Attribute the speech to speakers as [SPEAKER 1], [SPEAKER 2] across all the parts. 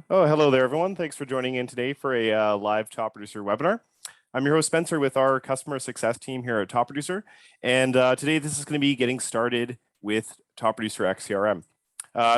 [SPEAKER 1] Oh, hello there, everyone. Thanks for joining in today for a live Top Producer webinar. I'm your host, Spencer, with our customer success team here at Top Producer. And today, this is going to be getting started with Top Producer X CRM.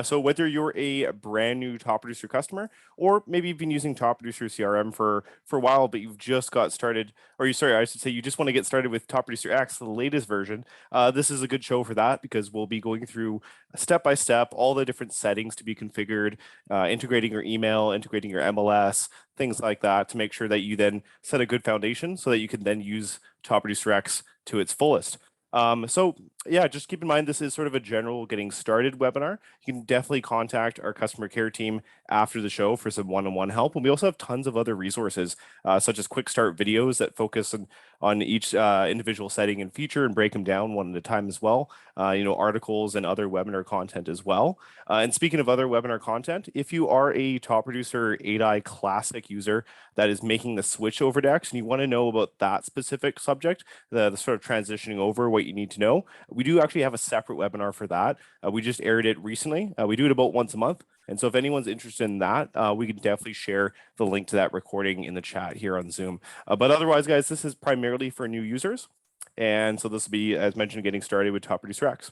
[SPEAKER 1] So whether you're a brand new Top Producer customer, or maybe you've been using Top Producer CRM for a while, but you've just got started, or I should say you just want to get started with Top Producer X, the latest version, this is a good show for that because we'll be going through step by step all the different settings to be configured, integrating your email, integrating your MLS, things like that to make sure that you then set a good foundation so that you can then use Top Producer X to its fullest. So yeah, just keep in mind this is sort of a general getting started webinar. You can definitely contact our customer care team after the show for some one-on-one help. And we also have tons of other resources, such as quick start videos that focus on each individual setting and feature and break them down one at a time as well. Articles and other webinar content as well. And speaking of other webinar content, if you are a Top Producer 8i Classic user that is making the switch over to X and you want to know about that specific subject, the sort of transitioning over, what you need to know, we do actually have a separate webinar for that. We just aired it recently. We do it about once a month. And so if anyone's interested in that, we can definitely share the link to that recording in the chat here on Zoom. But otherwise, guys, this is primarily for new users. And so this will be, as mentioned, getting started with Top Producer X.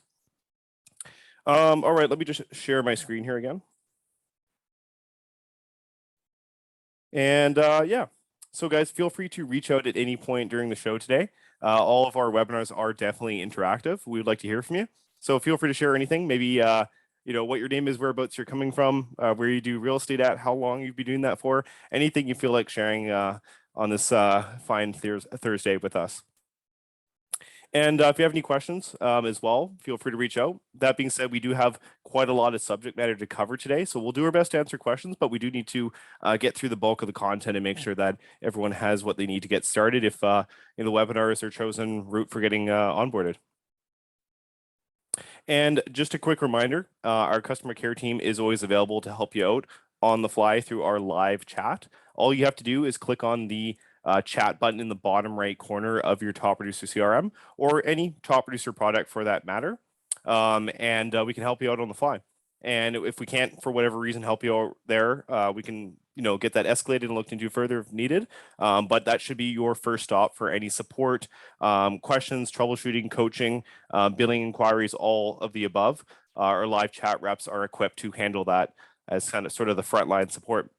[SPEAKER 1] All right, let me just share my screen here again. And yeah, so guys, feel free to reach out at any point during the show today. All of our webinars are definitely interactive. We would like to hear from you. So feel free to share anything, maybe what your name is, whereabouts you're coming from, where you do real estate at, how long you've been doing that for, anything you feel like sharing on this fine Thursday with us. And if you have any questions as well, feel free to reach out. That being said, we do have quite a lot of subject matter to cover today, so we'll do our best to answer questions, but we do need to get through the bulk of the content and make sure that everyone has what they need to get started if the webinar is their chosen route for getting onboarded. And just a quick reminder, our customer care team is always available to help you out on the fly through our live chat. All you have to do is click on the chat button in the bottom right corner of your Top Producer CRM or any Top Producer product for that matter. And we can help you out on the fly. And if we can't, for whatever reason, help you out there, we can get that escalated and looked into further if needed. But that should be your first stop for any support, questions, troubleshooting, coaching, billing inquiries, all of the above. Our live chat reps are equipped to handle that as kind of sort of the frontline support.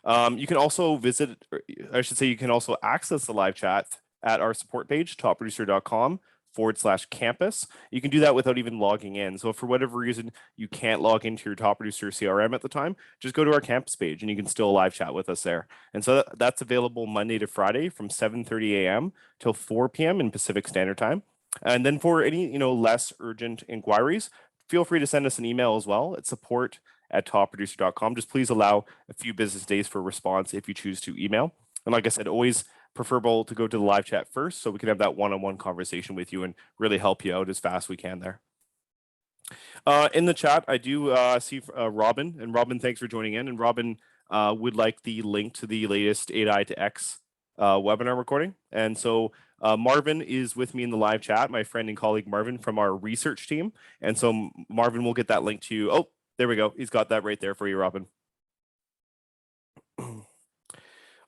[SPEAKER 1] You can also visit, or I should say, you can also access the live chat at our support page, topproducer.com/campus. You can do that without even logging in. So if for whatever reason you can't log into your Top Producer CRM at the time, just go to our campus page and you can still live chat with us there. And so that's available Monday to Friday from 7:30 a.m. till 4 p.m. in Pacific Standard Time. And then for any less urgent inquiries, feel free to send us an email as well at support@topproducer.com. Just please allow a few business days for response if you choose to email. And like I said, always preferable to go to the live chat first so we can have that one-on-one conversation with you and really help you out as fast as we can there. In the chat, I do see Robin. And Robin, thanks for joining in. And Robin would like the link to the latest 8i to X webinar recording. And so Marvin is with me in the live chat, my friend and colleague Marvin from our research team. And so Marvin will get that link to you. Oh, there we go. He's got that right there for you, Robin.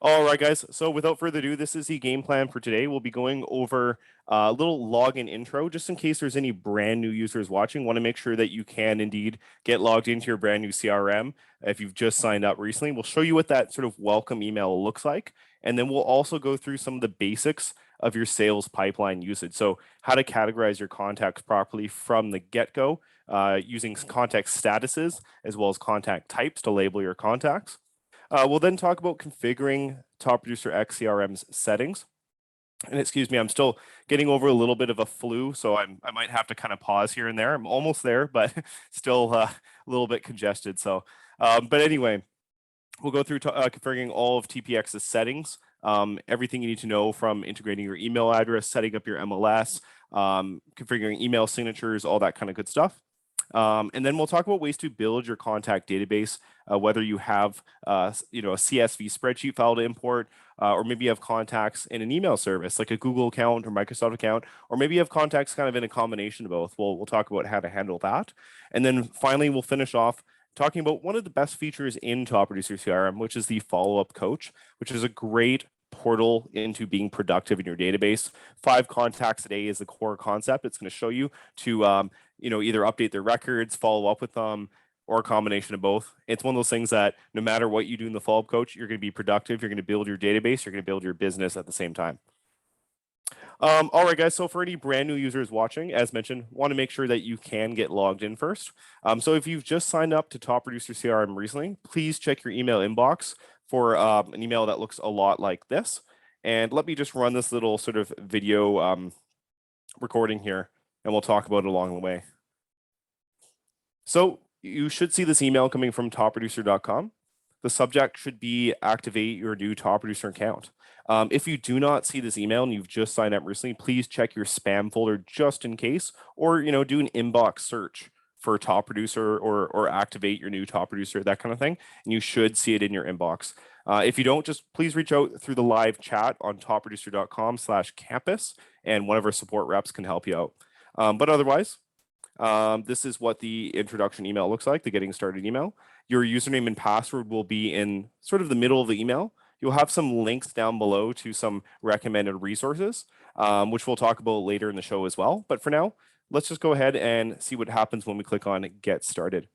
[SPEAKER 1] All right, guys. So without further ado, this is the game plan for today. We'll be going over a little login intro, just in case there's any brand new users watching. Want to make sure that you can indeed get logged into your brand new CRM if you've just signed up recently. We'll show you what that sort of welcome email looks like. And then we'll also go through some of the basics of your sales pipeline usage. So how to categorize your contacts properly from the get-go, using contact statuses as well as contact types to label your contacts. We'll then talk about configuring Top Producer X CRM's settings. And excuse me, I'm still getting over a little bit of a flu, so I might have to kind of pause here and there. I'm almost there, but still a little bit congested. So, but anyway, we'll go through configuring all of TPX's settings, everything you need to know from integrating your email address, setting up your MLS, configuring email signatures, all that kind of good stuff. And then we'll talk about ways to build your contact database, whether you have a CSV spreadsheet file to import, or maybe you have contacts in an email service like a Google account or Microsoft account, or maybe you have contacts kind of in a combination of both. We'll talk about how to handle that. And then finally, we'll finish off talking about one of the best features in Top Producer CRM, which is the follow-up coach, which is a great portal into being productive in your database. 5 contacts a day is the core concept. It's going to show you to either update their records, follow up with them, or a combination of both. It's one of those things that no matter what you do in the follow-up coach, you're going to be productive, you're going to build your database, you're going to build your business at the same time. All right, guys, so for any brand new users watching, as mentioned, want to make sure that you can get logged in first. So if you've just signed up to Top Producer CRM recently, please check your email inbox for an email that looks a lot like this. And let me just run this little sort of video recording here, and we'll talk about it along the way. So you should see this email coming from topproducer.com. The subject should be activate your new Top Producer account. If you do not see this email and you've just signed up recently, please check your spam folder just in case, or do an inbox search for Top Producer or activate your new Top Producer, that kind of thing, and you should see it in your inbox. If you don't, just please reach out through the live chat on topproducer.com/campus, and one of our support reps can help you out. But otherwise, this is what the introduction email looks like, the getting started email. Your username and password will be in sort of the middle of the email. You'll have some links down below to some recommended resources, which we'll talk about later in the show as well. But for now, let's just go ahead and see what happens when we click on Get Started.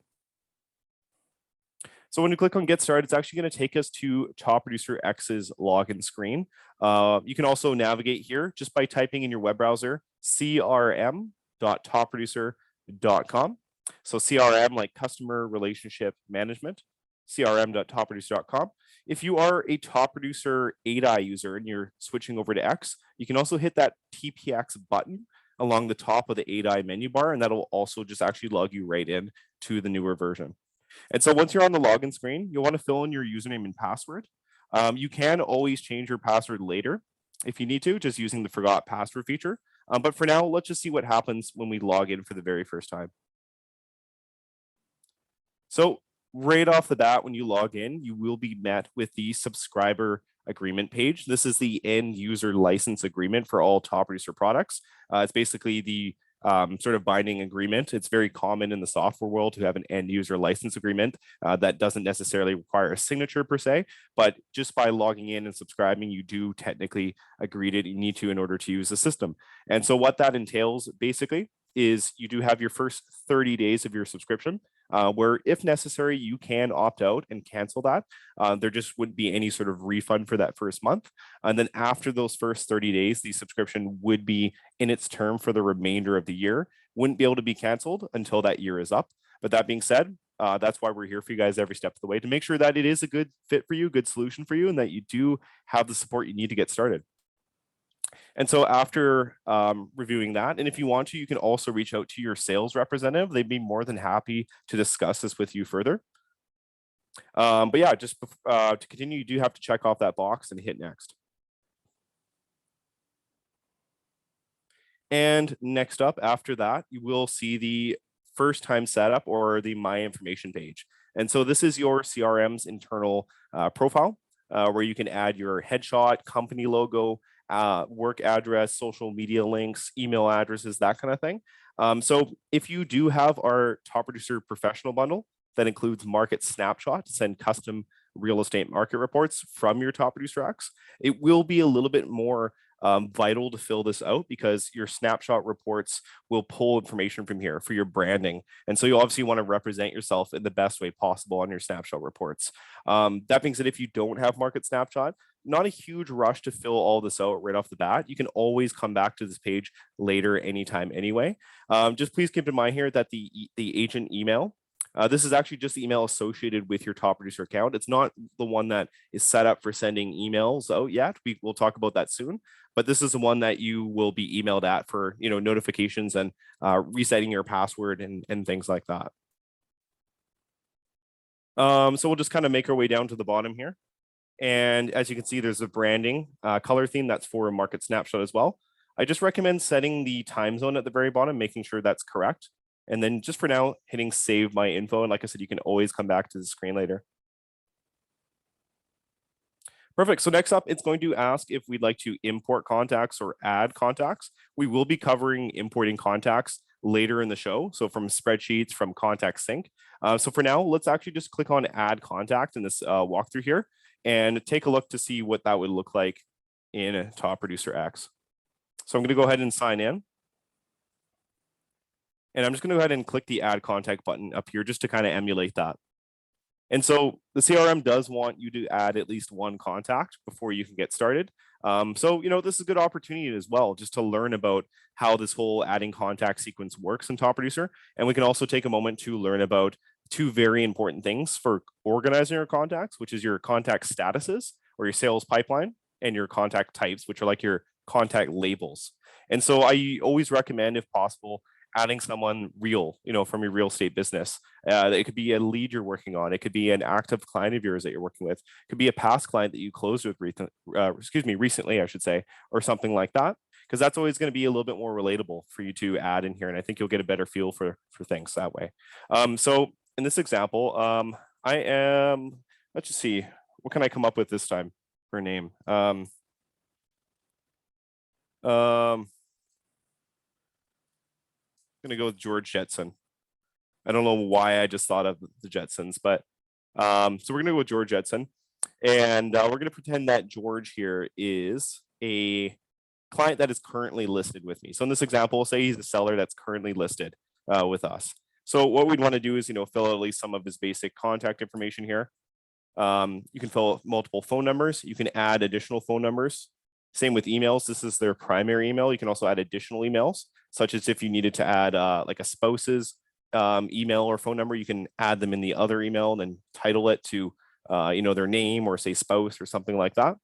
[SPEAKER 1] So when you click on Get Started, it's actually going to take us to Top Producer X's login screen. You can also navigate here just by typing in your web browser crm.topproducer.com. So CRM, like Customer Relationship Management, crm.topproducer.com. If you are a Top Producer 8i user and you're switching over to X, you can also hit that TPX button along the top of the 8i menu bar, and that'll also just actually log you right in to the newer version. And so once you're on the login screen, you'll want to fill in your username and password. You can always change your password later if you need to, just using the forgot password feature. But for now, let's just see what happens when we log in for the very first time. So right off the bat, when you log in, you will be met with the subscriber agreement page. This is the end user license agreement for all Top Producer products. It's basically the sort of binding agreement. It's very common in the software world to have an end user license agreement that doesn't necessarily require a signature per se, but just by logging in and subscribing, you do technically agree to it. You need to in order to use the system. And so what that entails basically is you do have your first 30 days of your subscription, where if necessary, you can opt out and cancel that. There just wouldn't be any sort of refund for that first month. And then after those first 30 days, the subscription would be in its term for the remainder of the year, wouldn't be able to be canceled until that year is up. But that being said, that's why we're here for you guys every step of the way to make sure that it is a good fit for you, good solution for you, and that you do have the support you need to get started. And so after reviewing that, and if you want to, you can also reach out to your sales representative. They'd be more than happy to discuss this with you further. But yeah, just to continue, you do have to check off that box and hit next. And next up, after that, you will see the first time setup or the My Information page. And so this is your CRM's internal profile where you can add your headshot, company logo, work address, social media links, email addresses, that kind of thing. So if you do have our Top Producer Professional Bundle, that includes Market Snapshot to send custom real estate market reports from your Top Producer X, it will be a little bit more vital to fill this out because your snapshot reports will pull information from here for your branding. And so you obviously want to represent yourself in the best way possible on your snapshot reports. That being said, if you don't have Market Snapshot, not a huge rush to fill all this out right off the bat. You can always come back to this page later anytime anyway. Just please keep in mind here that the agent email This is actually just the email associated with your top producer account. It's not the one that is set up for sending emails out yet. We'll talk about that soon, but this is the one that you will be emailed at for notifications and resetting your password and things like that. So we'll just kind of make our way down to the bottom here. And as you can see, there's a branding color theme that's for a market snapshot as well. I just recommend setting the time zone at the very bottom, making sure that's correct. And then just for now, hitting save my info. And like I said, you can always come back to the screen later. Perfect. So next up, it's going to ask if we'd like to import contacts or add contacts. We will be covering importing contacts later in the show. So from spreadsheets, from contact sync. So for now, let's actually just click on add contact in this walkthrough here and take a look to see what that would look like in Top Producer X. So I'm going to go ahead and sign in. And I'm just going to go ahead and click the add contact button up here just to kind of emulate that. And so the CRM does want you to add at least one contact before you can get started. So, this is a good opportunity as well, just to learn about how this whole adding contact sequence works in Top Producer. And we can also take a moment to learn about two very important things for organizing your contacts, which is your contact statuses or your sales pipeline, and your contact types, which are like your contact labels. And so I always recommend, if possible, adding someone real, from your real estate business. It could be a lead you're working on. It could be an active client of yours that you're working with. It could be a past client that you closed with recently, I should say, or something like that. Because that's always going to be a little bit more relatable for you to add in here. And I think you'll get a better feel for things that way. So in this example, let's just see, what can I come up with this time for a name? I'm going to go with George Jetson. I don't know why I just thought of the Jetsons, but so we're going to go with George Jetson. And we're going to pretend that George here is a client that is currently listed with me. So in this example, say he's a seller that's currently listed with us. So what we'd want to do is, fill out at least some of his basic contact information here. You can fill out multiple phone numbers. You can add additional phone numbers. Same with emails. This is their primary email. You can also add additional emails, such as if you needed to add like a spouse's email or phone number, you can add them in the other email and then title it to their name or say spouse or something like that.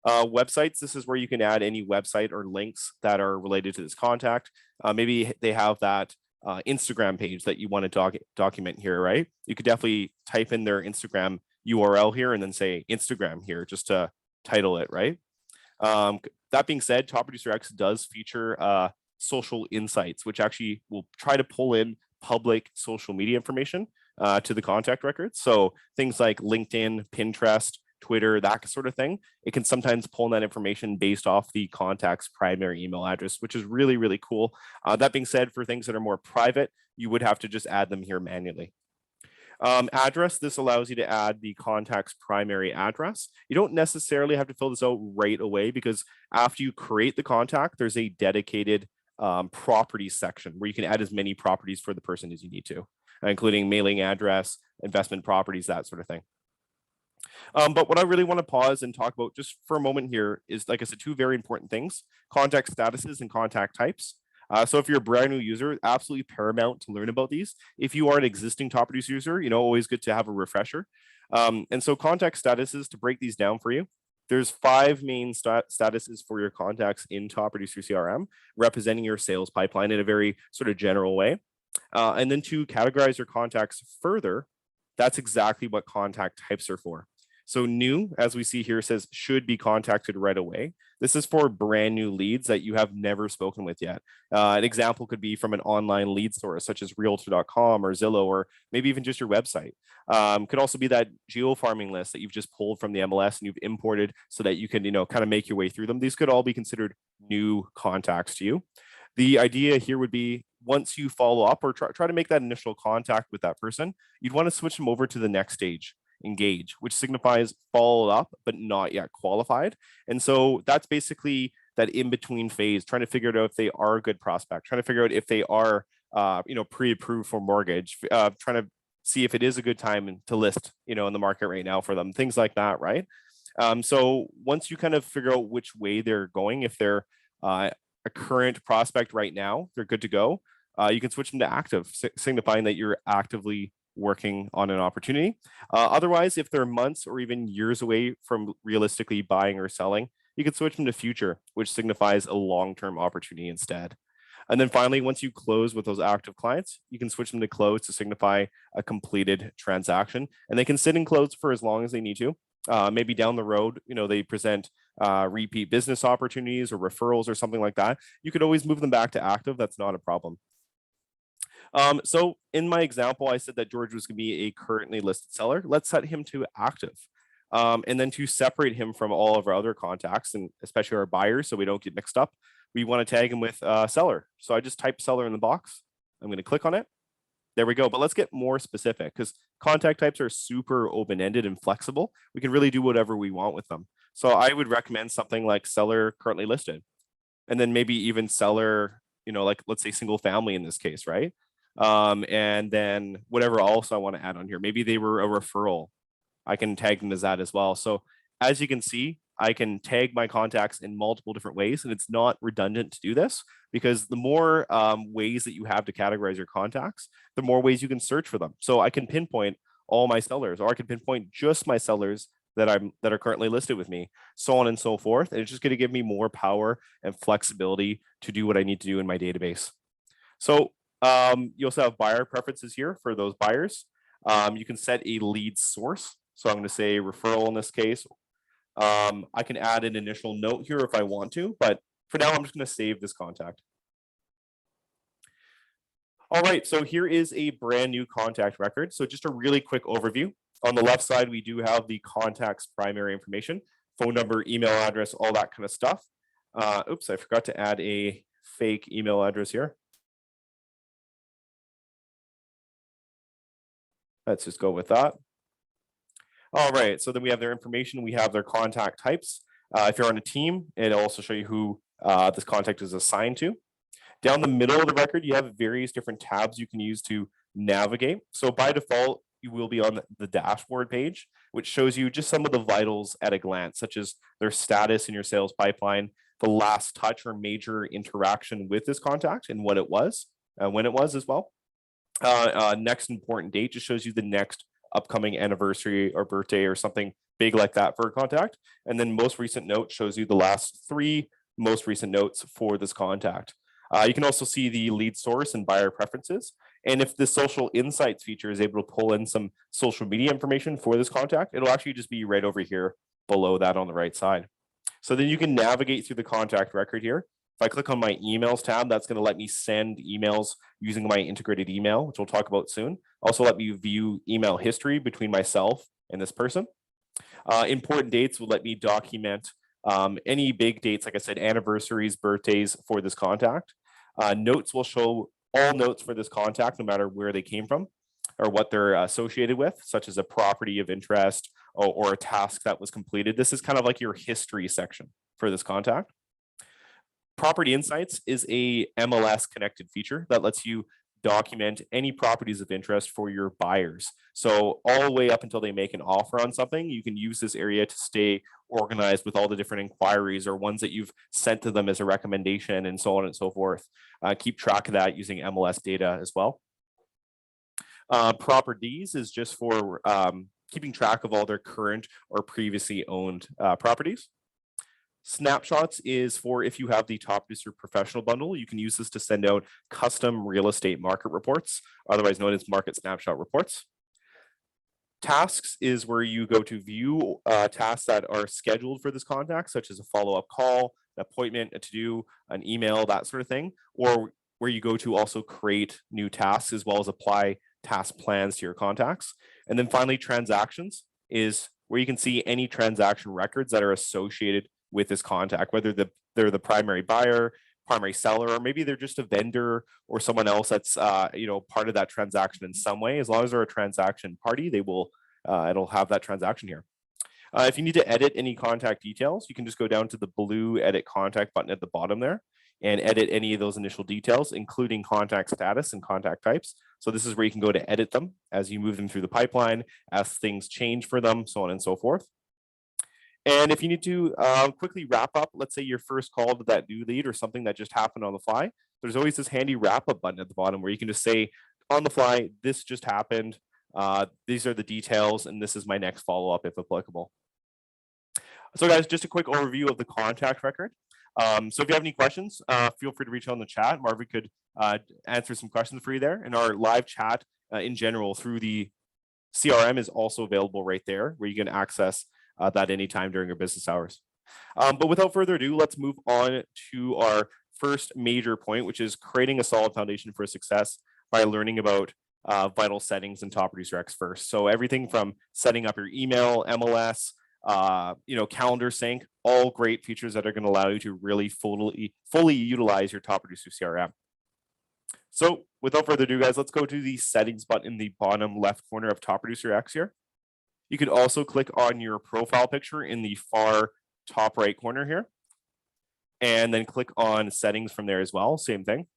[SPEAKER 1] Websites, this is where you can add any website or links that are related to this contact. Maybe they have that Instagram page that you want to document here, right? You could definitely type in their Instagram URL here and then say Instagram here just to title it, right? That being said, Top Producer X does feature social insights, which actually will try to pull in public social media information to the contact records. So things like LinkedIn, Pinterest, Twitter, that sort of thing. It can sometimes pull in that information based off the contact's primary email address, which is really, really cool. That being said, for things that are more private, you would have to just add them here manually. Address, this allows you to add the contact's primary address. You don't necessarily have to fill this out right away because after you create the contact, there's a dedicated properties section where you can add as many properties for the person as you need to, including mailing address, investment properties, that sort of thing. But what I really want to pause and talk about just for a moment here is, like I said, two very important things: contact statuses and contact types. So if you're a brand new user, absolutely paramount to learn about these. If you are an existing Top Producer user, always good to have a refresher. And so contact statuses, to break these down for you, there's 5 main statuses for your contacts in Top Producer CRM, representing your sales pipeline in a very sort of general way. And then to categorize your contacts further, that's exactly what contact types are for. So new, as we see here, says should be contacted right away. This is for brand new leads that you have never spoken with yet. An example could be from an online lead source such as realtor.com or Zillow, or maybe even just your website. Could also be that geo-farming list that you've just pulled from the MLS and you've imported so that you can, kind of make your way through them. These could all be considered new contacts to you. The idea here would be, once you follow up or try to make that initial contact with that person, you'd want to switch them over to the next stage, engage, which signifies follow up but not yet qualified. And so that's basically that in-between phase, trying to figure out if they are a good prospect, trying to figure out if they are pre-approved for mortgage, trying to see if it is a good time to list in the market right now for them, things like that, right? So once you kind of figure out which way they're going, if they're a current prospect right now, they're good to go, you can switch them to active, signifying that you're actively working on an opportunity. Otherwise, if they're months or even years away from realistically buying or selling, you can switch them to future, which signifies a long-term opportunity instead. And then finally, once you close with those active clients, you can switch them to close to signify a completed transaction. And they can sit in close for as long as they need to. Maybe down the road, they present repeat business opportunities or referrals or something like that. You could always move them back to active. That's not a problem. So in my example, I said that George was going to be a currently listed seller. Let's set him to active. And then to separate him from all of our other contacts, and especially our buyers, so we don't get mixed up, we want to tag him with seller. So I just type seller in the box. I'm going to click on it. There we go. But let's get more specific because contact types are super open-ended and flexible. We can really do whatever we want with them. So I would recommend something like seller currently listed, and then maybe even seller, like let's say single family in this case, right? And then whatever else I want to add on here. Maybe they were a referral. I can tag them as that as well. So as you can see, I can tag my contacts in multiple different ways, and it's not redundant to do this because the more ways that you have to categorize your contacts, the more ways you can search for them. So I can pinpoint all my sellers, or I can pinpoint just my sellers that are currently listed with me, so on and so forth. And it's just going to give me more power and flexibility to do what I need to do in my database. So you also have buyer preferences here for those buyers. You can set a lead source. So I'm going to say referral in this case. I can add an initial note here if I want to, but for now, I'm just going to save this contact. All right, so here is a brand new contact record. So just a really quick overview. On the left side, we do have the contact's primary information, phone number, email address, all that kind of stuff. Oops, I forgot to add a fake email address here. Let's just go with that. All right, so then we have their information. We have their contact types. If you're on a team, it'll also show you who this contact is assigned to. Down the middle of the record, you have various different tabs you can use to navigate. So by default, you will be on the dashboard page, which shows you just some of the vitals at a glance, such as their status in your sales pipeline, the last touch or major interaction with this contact and what it was, when it was as well. Next important date just shows you the next upcoming anniversary or birthday or something big like that for a contact. And then most recent note shows you the last 3 most recent notes for this contact. You can also see the lead source and buyer preferences. And if the social insights feature is able to pull in some social media information for this contact, it'll actually just be right over here below that on the right side. So then you can navigate through the contact record here. If I click on my emails tab, that's going to let me send emails using my integrated email, which we'll talk about soon. Also let me view email history between myself and this person. Important dates will let me document any big dates, like I said, anniversaries, birthdays for this contact. Notes will show all notes for this contact, no matter where they came from or what they're associated with, such as a property of interest or a task that was completed. This is kind of like your history section for this contact. Property Insights is a MLS connected feature that lets you document any properties of interest for your buyers. So all the way up until they make an offer on something, you can use this area to stay organized with all the different inquiries or ones that you've sent to them as a recommendation and so on and so forth. Keep track of that using MLS data as well. Properties is just for keeping track of all their current or previously owned properties. Snapshots is for if you have the Top Producer Professional Bundle, you can use this to send out custom real estate market reports, otherwise known as market snapshot reports. Tasks is where you go to view tasks that are scheduled for this contact, such as a follow-up call, an appointment, a to-do, an email, that sort of thing, or where you go to also create new tasks as well as apply task plans to your contacts. And then finally, transactions is where you can see any transaction records that are associated with this contact, whether they're the primary buyer, primary seller, or maybe they're just a vendor or someone else that's part of that transaction in some way. As long as they're a transaction party, they will it'll have that transaction here. If you need to edit any contact details, you can just go down to the blue edit contact button at the bottom there and edit any of those initial details, including contact status and contact types. So this is where you can go to edit them as you move them through the pipeline, as things change for them, so on and so forth. And if you need to quickly wrap up, let's say your first call to that new lead or something that just happened on the fly, there's always this handy wrap up button at the bottom where you can just say on the fly, this just happened. These are the details, and this is my next follow-up if applicable. So guys, just a quick overview of the contact record. So if you have any questions, feel free to reach out in the chat. Marvin could answer some questions for you there. And our live chat in general through the CRM is also available right there, where you can access that anytime during your business hours. But without further ado, let's move on to our first major point, which is creating a solid foundation for success by learning about vital settings in Top Producer X first. So everything from setting up your email, MLS, calendar sync, all great features that are going to allow you to really fully utilize your Top Producer CRM. So without further ado, guys, let's go to the settings button in the bottom left corner of Top Producer X here. You can also click on your profile picture in the far top right corner here, and then click on settings from there as well, same thing.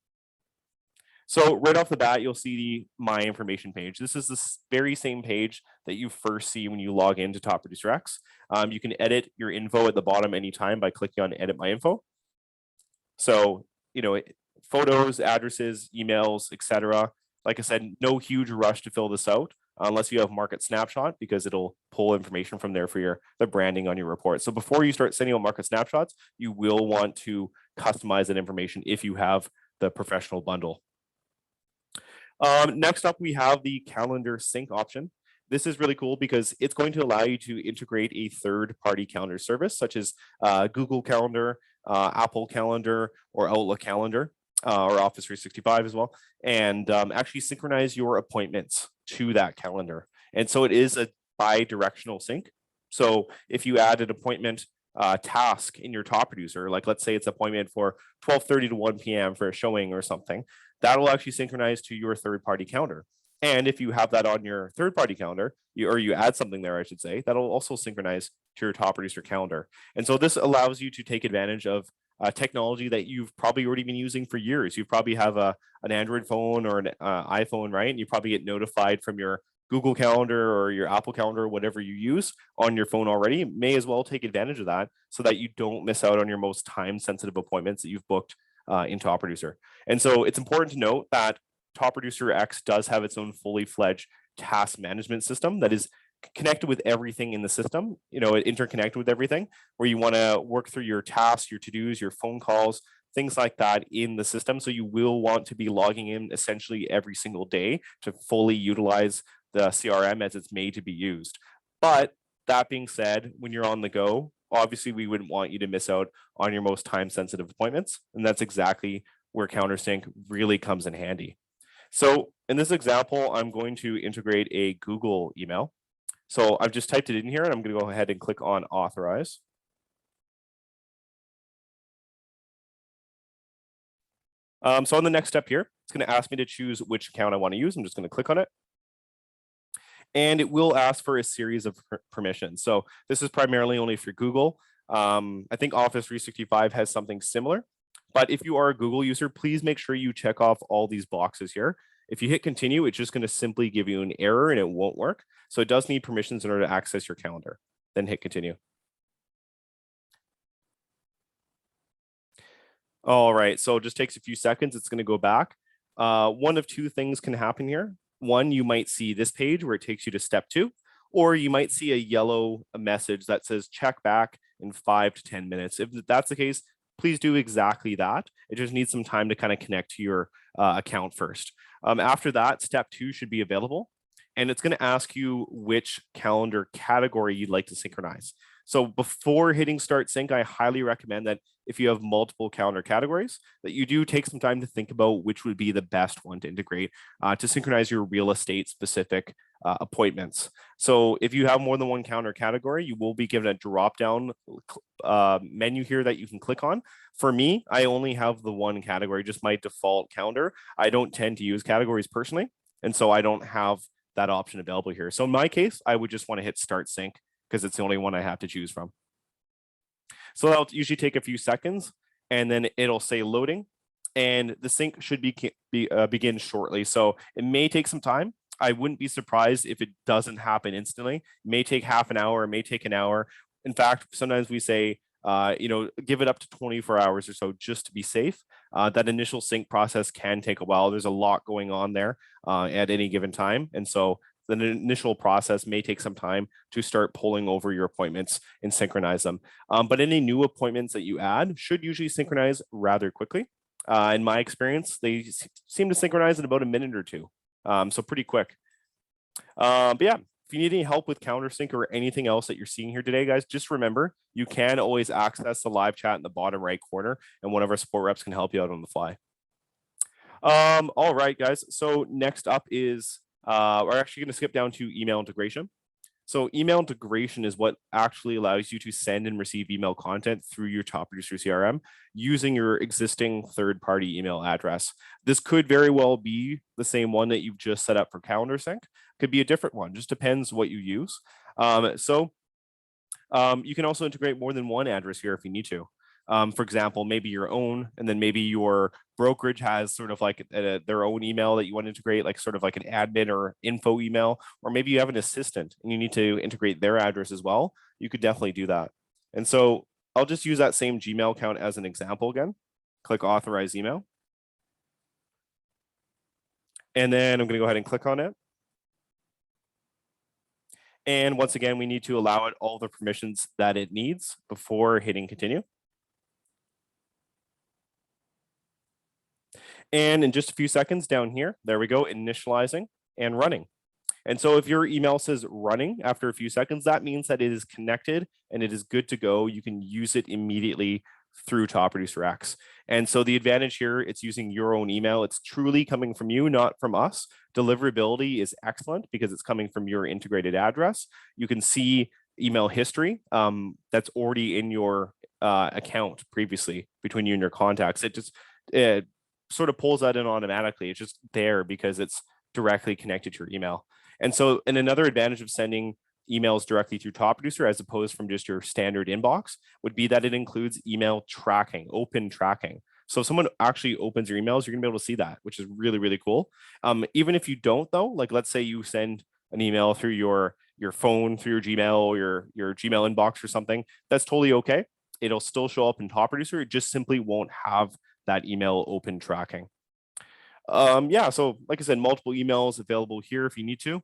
[SPEAKER 1] So right off the bat, you'll see the My Information page. This is the very same page that you first see when you log into Top Producer X. You can edit your info at the bottom anytime by clicking on Edit My Info. So, photos, addresses, emails, etc. Like I said, no huge rush to fill this out unless you have Market Snapshot, because it'll pull information from there for the branding on your report. So before you start sending out Market Snapshots, you will want to customize that information if you have the professional bundle. Next up, we have the calendar sync option. This is really cool because it's going to allow you to integrate a third-party calendar service, such as Google Calendar, Apple Calendar, or Outlook Calendar, or Office 365 as well, and actually synchronize your appointments to that calendar. And so it is a bi-directional sync. So if you add an appointment task in your Top Producer, like let's say it's appointment for 12:30 to 1 p.m. for a showing or something, that'll actually synchronize to your third-party calendar. And if you have that on your third-party calendar, or you add something there, I should say, that'll also synchronize to your Top Producer calendar. And so this allows you to take advantage of technology that you've probably already been using for years. You probably have an Android phone or an iPhone, right? And you probably get notified from your Google Calendar or your Apple Calendar, whatever you use on your phone already. May as well take advantage of that so that you don't miss out on your most time-sensitive appointments that you've booked in Top Producer. And so it's important to note that Top Producer X does have its own fully fledged task management system that is connected with everything in the system, interconnected with everything, where you want to work through your tasks, your to-dos, your phone calls, things like that in the system. So you will want to be logging in essentially every single day to fully utilize the CRM as it's made to be used. But that being said, when you're on the go, obviously we wouldn't want you to miss out on your most time-sensitive appointments. And that's exactly where countersync really comes in handy. So in this example, I'm going to integrate a Google email. So I've just typed it in here, and I'm going to go ahead and click on Authorize. So on the next step here, it's going to ask me to choose which account I want to use. I'm just going to click on it. And it will ask for a series of permissions. So this is primarily only for Google. I think Office 365 has something similar. But if you are a Google user, please make sure you check off all these boxes here. If you hit continue, it's just going to simply give you an error and it won't work. So it does need permissions in order to access your calendar. Then hit continue. All right, so it just takes a few seconds. It's going to go back. One of two things can happen here. One, you might see this page where it takes you to step 2, or you might see a yellow message that says check back in 5 to 10 minutes. If that's the case, please do exactly that. It just needs some time to kind of connect to your account first. After that, step 2 should be available, and it's going to ask you which calendar category you'd like to synchronize. So before hitting start sync, I highly recommend that if you have multiple calendar categories, that you do take some time to think about which would be the best one to integrate to synchronize your real estate specific appointments. So if you have more than one calendar category, you will be given a drop down menu here that you can click on. For me, I only have the one category, just my default calendar. I don't tend to use categories personally, and so I don't have that option available here. So in my case, I would just want to hit start sync because it's the only one I have to choose from. So that'll usually take a few seconds, and then it'll say loading, and the sync should begin shortly. So it may take some time. I wouldn't be surprised if it doesn't happen instantly. It may take half an hour, it may take an hour. In fact, sometimes we say, give it up to 24 hours or so just to be safe. That initial sync process can take a while. There's a lot going on there at any given time. And so the initial process may take some time to start pulling over your appointments and synchronize them. But any new appointments that you add should usually synchronize rather quickly. In my experience, they seem to synchronize in about a minute or two. So pretty quick. But yeah, if you need any help with countersync or anything else that you're seeing here today, guys, just remember you can always access the live chat in the bottom right corner, and one of our support reps can help you out on the fly. All right, guys. So next up is we're actually going to skip down to email integration. So email integration is what actually allows you to send and receive email content through your Top Producer CRM using your existing third-party email address. This could very well be the same one that you've just set up for calendar sync. Could be a different one, just depends what you use. You can also integrate more than one address here if you need to. For example, maybe your own, and then maybe your brokerage has sort of like their own email that you want to integrate, like sort of like an admin or info email, or maybe you have an assistant and you need to integrate their address as well. You could definitely do that. And so I'll just use that same Gmail account as an example again. Click authorize email. And then I'm going to go ahead and click on it. And once again, we need to allow it all the permissions that it needs before hitting continue. And in just a few seconds down here, there we go, initializing and running. And so if your email says running after a few seconds, that means that it is connected and it is good to go. You can use it immediately through Top Producer X. And so the advantage here, it's using your own email. It's truly coming from you, not from us. Deliverability is excellent because it's coming from your integrated address. You can see email history that's already in your account previously between you and your contacts. It sort of pulls that in automatically. It's just there because it's directly connected to your email. And so, and another advantage of sending emails directly through Top Producer as opposed from just your standard inbox would be that it includes email tracking, open tracking. So if someone actually opens your emails, you're gonna be able to see that, which is really, really cool. Even if you don't though, like let's say you send an email through your phone, through your Gmail, your Gmail inbox or something, that's totally okay. It'll still show up in Top Producer. It just simply won't have that email open tracking. Yeah, so like I said, multiple emails available here if you need to.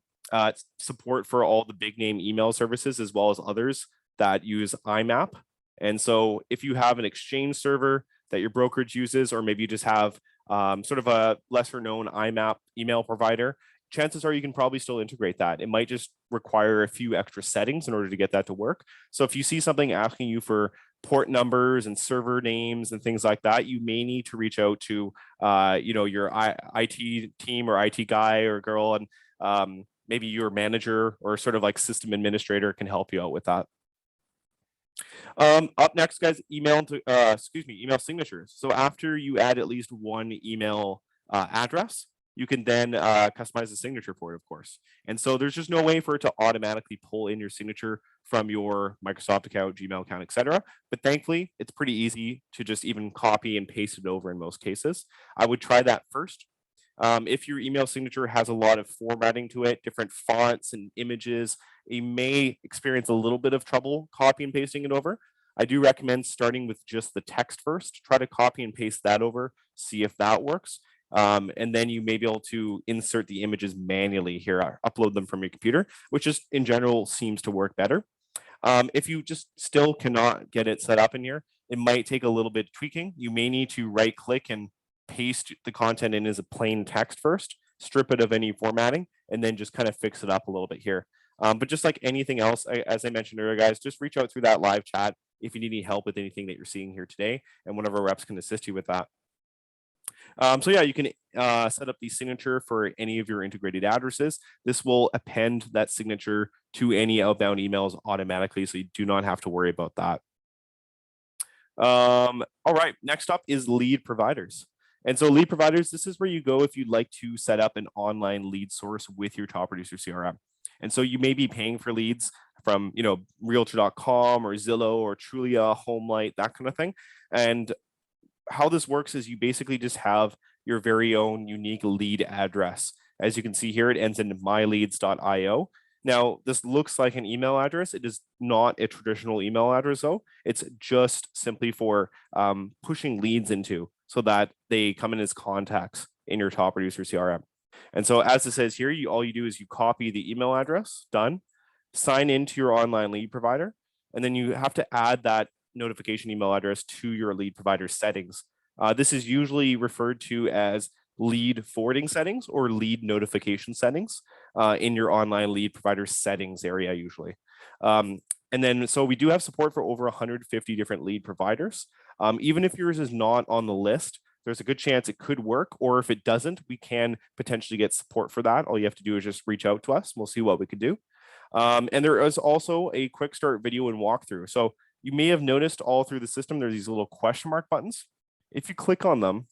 [SPEAKER 1] Support for all the big name email services as well as others that use IMAP. And so if you have an Exchange server that your brokerage uses, or maybe you just have sort of a lesser known IMAP email provider, chances are you can probably still integrate that. It might just require a few extra settings in order to get that to work. So if you see something asking you for port numbers and server names and things like that, you may need to reach out to your IT team or IT guy or girl, and maybe your manager or sort of like system administrator can help you out with that. Up next, guys, email signatures. So after you add at least one email address, you can then customize the signature for it, of course. And so there's just no way for it to automatically pull in your signature from your Microsoft account, Gmail account, etc. But thankfully, it's pretty easy to just even copy and paste it over in most cases. I would try that first. If your email signature has a lot of formatting to it, different fonts and images, you may experience a little bit of trouble copy and pasting it over. I do recommend starting with just the text first. Try to copy and paste that over, see if that works. And then you may be able to insert the images manually here, upload them from your computer, which just in general seems to work better. If you just still cannot get it set up in here, it might take a little bit of tweaking. You may need to right click and paste the content in as a plain text first, strip it of any formatting, and then just kind of fix it up a little bit here. But just like anything else, as I mentioned earlier, guys, just reach out through that live chat if you need any help with anything that you're seeing here today, and one of our reps can assist you with that. So yeah, you can set up the signature for any of your integrated addresses. This will append that signature to any outbound emails automatically, so you do not have to worry about that. All right, next up is lead providers. And so lead providers, this is where you go if you'd like to set up an online lead source with your Top Producer CRM. And so you may be paying for leads from, Realtor.com or Zillow or Trulia, Homelight, that kind of thing. And how this works is you basically just have your very own unique lead address. As you can see here, it ends in myleads.io. Now, this looks like an email address. It is not a traditional email address, though. It's just simply for pushing leads into so that they come in as contacts in your Top Producer CRM. And so as it says here, all you do is you copy the email address, done, sign into your online lead provider, and then you have to add that notification email address to your lead provider settings. This is usually referred to as lead forwarding settings or lead notification settings in your online lead provider settings area usually. And then, so we do have support for over 150 different lead providers. Even if yours is not on the list, there's a good chance it could work, or if it doesn't, we can potentially get support for that. All you have to do is just reach out to us. We'll see what we can do. And there is also a quick start video and walkthrough. So you may have noticed all through the system, there's these little question mark buttons. If you click on them,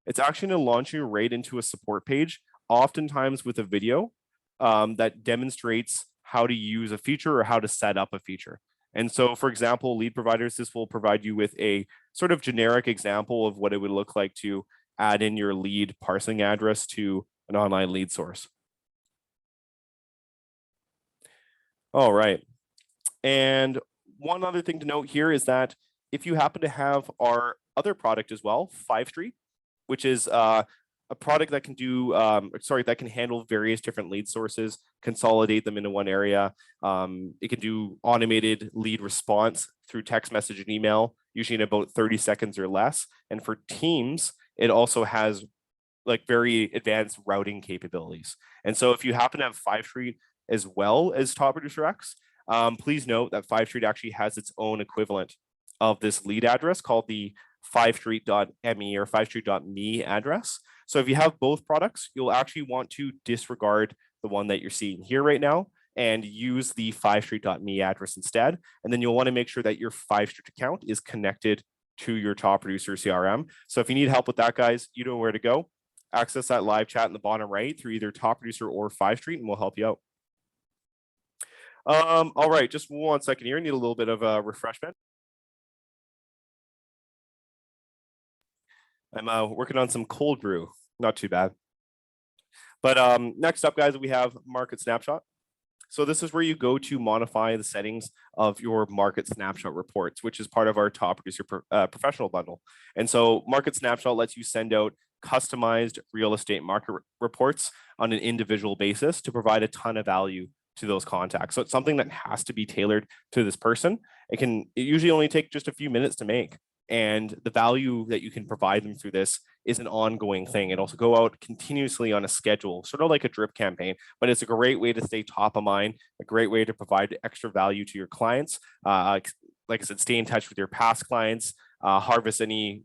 [SPEAKER 1] it's actually going to launch you right into a support page, oftentimes with a video that demonstrates how to use a feature or how to set up a feature. And so, for example, lead providers, this will provide you with a sort of generic example of what it would look like to add in your lead parsing address to an online lead source. All right. And one other thing to note here is that if you happen to have our other product as well, 5Street, which is a product that can do, that can handle various different lead sources, consolidate them into one area. It can do automated lead response through text message and email, usually in about 30 seconds or less. And for teams, it also has like very advanced routing capabilities. And so if you happen to have 5Street as well as Top Producer X, please note that 5Street actually has its own equivalent of this lead address called the 5street.me or 5street.me address. So if you have both products, you'll actually want to disregard the one that you're seeing here right now and use the 5street.me address instead. And then you'll want to make sure that your 5Street account is connected to your Top Producer CRM. So if you need help with that, guys, you know where to go. Access that live chat in the bottom right through either Top Producer or 5Street, and we'll help you out. All right, just 1 second here. I need a little bit of a refreshment. I'm working on some cold brew, not too bad. But next up, guys, we have Market Snapshot. So this is where you go to modify the settings of your Market Snapshot reports, which is part of our Top Producer Professional bundle. And so Market Snapshot lets you send out customized real estate market reports on an individual basis to provide a ton of value to those contacts. So it's something that has to be tailored to this person. It usually only take just a few minutes to make. And the value that you can provide them through this is an ongoing thing. It also go out continuously on a schedule, sort of like a drip campaign, but it's a great way to stay top of mind, a great way to provide extra value to your clients. Like I said, stay in touch with your past clients, harvest any,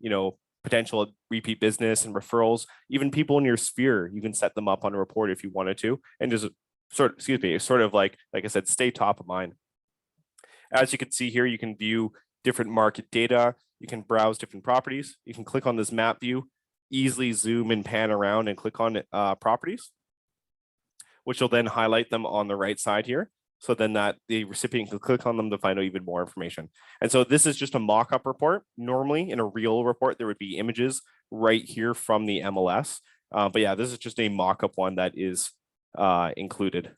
[SPEAKER 1] potential repeat business and referrals, even people in your sphere, you can set them up on a report if you wanted to, and just sort of like I said, stay top of mind. As you can see here, you can view different market data. You can browse different properties. You can click on this map view, easily zoom and pan around and click on properties, which will then highlight them on the right side here. So then that the recipient can click on them to find out even more information. And so this is just a mock-up report. Normally in a real report, there would be images right here from the MLS. But yeah, this is just a mock-up one that is included.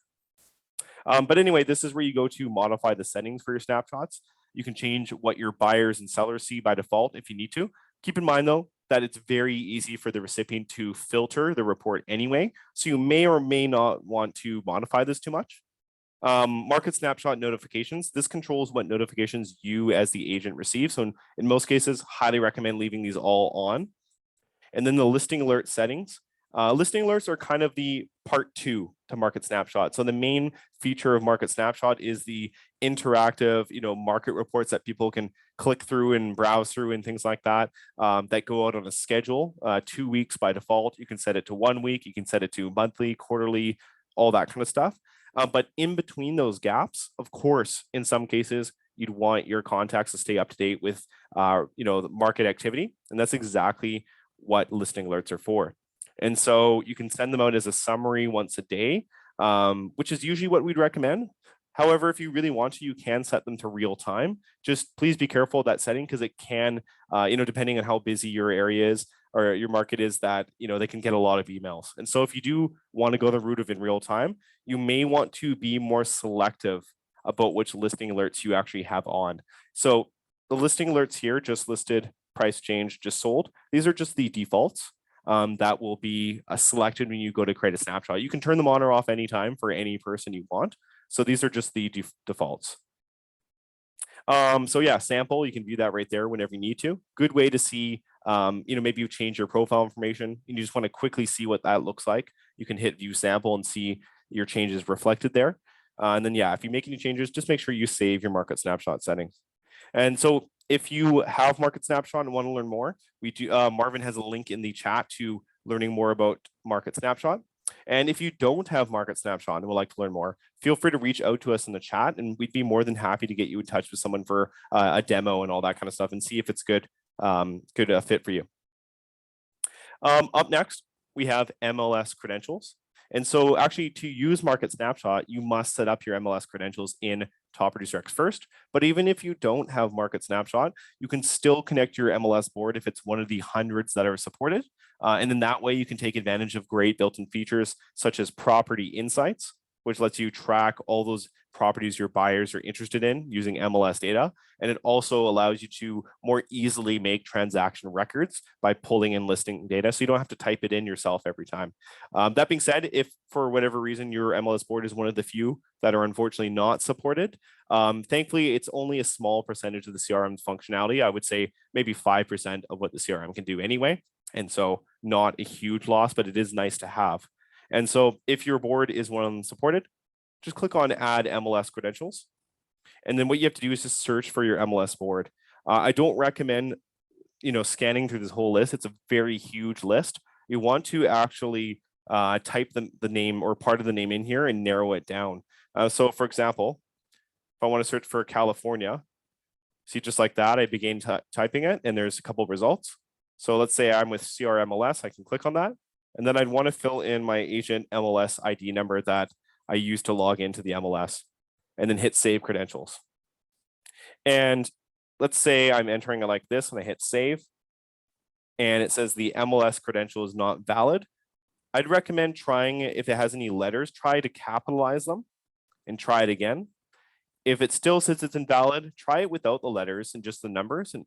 [SPEAKER 1] But anyway, this is where you go to modify the settings for your snapshots. You can change what your buyers and sellers see by default if you need to. Keep in mind, though, that it's very easy for the recipient to filter the report anyway. So you may or may not want to modify this too much. Market Snapshot notifications. This controls what notifications you as the agent receive. So in most cases, highly recommend leaving these all on. And then the listing alert settings. Listing alerts are kind of the part 2 to Market Snapshot. So the main feature of Market Snapshot is the interactive, market reports that people can click through and browse through and things like that, that go out on a schedule, 2 weeks by default. You can set it to 1 week. You can set it to monthly, quarterly, all that kind of stuff. But in between those gaps, of course, in some cases, you'd want your contacts to stay up to date with, the market activity. And that's exactly what listing alerts are for. And so you can send them out as a summary once a day, which is usually what we'd recommend. However, if you really want to, you can set them to real time. Just please be careful of that setting because it can, depending on how busy your area is or your market is, that, they can get a lot of emails. And so if you do want to go the route of in real time, you may want to be more selective about which listing alerts you actually have on. So the listing alerts here just listed price change, just sold. These are just the defaults. that will be selected when you go to create a snapshot. You can turn them on or off anytime for any person you want. So these are just the defaults. So yeah, sample, you can view that right there whenever you need to. Good way to see, maybe you've changed your profile information and you just want to quickly see what that looks like. You can hit view sample and see your changes reflected there. And then yeah, if you make any changes, just make sure you save your market snapshot settings. And so if you have market snapshot and want to learn more, we do. Marvin has a link in the chat to learning more about market snapshot. And if you don't have market snapshot and would like to learn more, feel free to reach out to us in the chat, and we'd be more than happy to get you in touch with someone for a demo and all that kind of stuff, and see if it's good fit for you. Up next, we have MLS credentials. And so actually to use market snapshot, you must set up your MLS credentials in Top Producer X first. But even if you don't have market snapshot, you can still connect your MLS board if it's one of the hundreds that are supported. And then that way you can take advantage of great built-in features such as property insights, which lets you track all those properties your buyers are interested in using MLS data. And it also allows you to more easily make transaction records by pulling in listing data, so you don't have to type it in yourself every time. That being said, if for whatever reason your MLS board is one of the few that are unfortunately not supported, thankfully it's only a small percentage of the CRM's functionality. I would say maybe 5% of what the CRM can do anyway. And so not a huge loss, but it is nice to have. And so if your board is one unsupported, just click on Add MLS Credentials. And then what you have to do is just search for your MLS board. I don't recommend, scanning through this whole list. It's a very huge list. You want to actually type the name or part of the name in here and narrow it down. So for example, if I want to search for California, see just like that, I begin typing it and there's a couple of results. So let's say I'm with CRMLS, I can click on that. And then I'd want to fill in my agent MLS ID number that I use to log into the MLS, and then hit Save Credentials. And let's say I'm entering it like this and I hit Save, and it says the MLS credential is not valid. I'd recommend trying it. If it has any letters, try to capitalize them and try it again. If it still says it's invalid, try it without the letters and just the numbers. And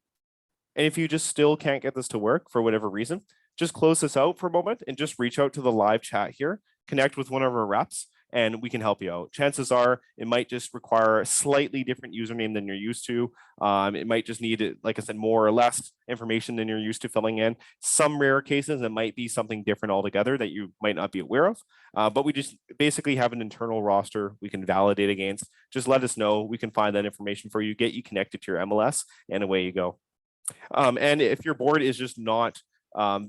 [SPEAKER 1] if you just still can't get this to work for whatever reason, just close this out for a moment and just reach out to the live chat here, connect with one of our reps, and we can help you out. Chances are it might just require a slightly different username than you're used to. It might just need, like I said, more or less information than you're used to filling in. Some rare cases, it might be something different altogether that you might not be aware of. But we just basically have an internal roster we can validate against. Just let us know. We can find that information for you, get you connected to your MLS, and away you go. And if your board is just not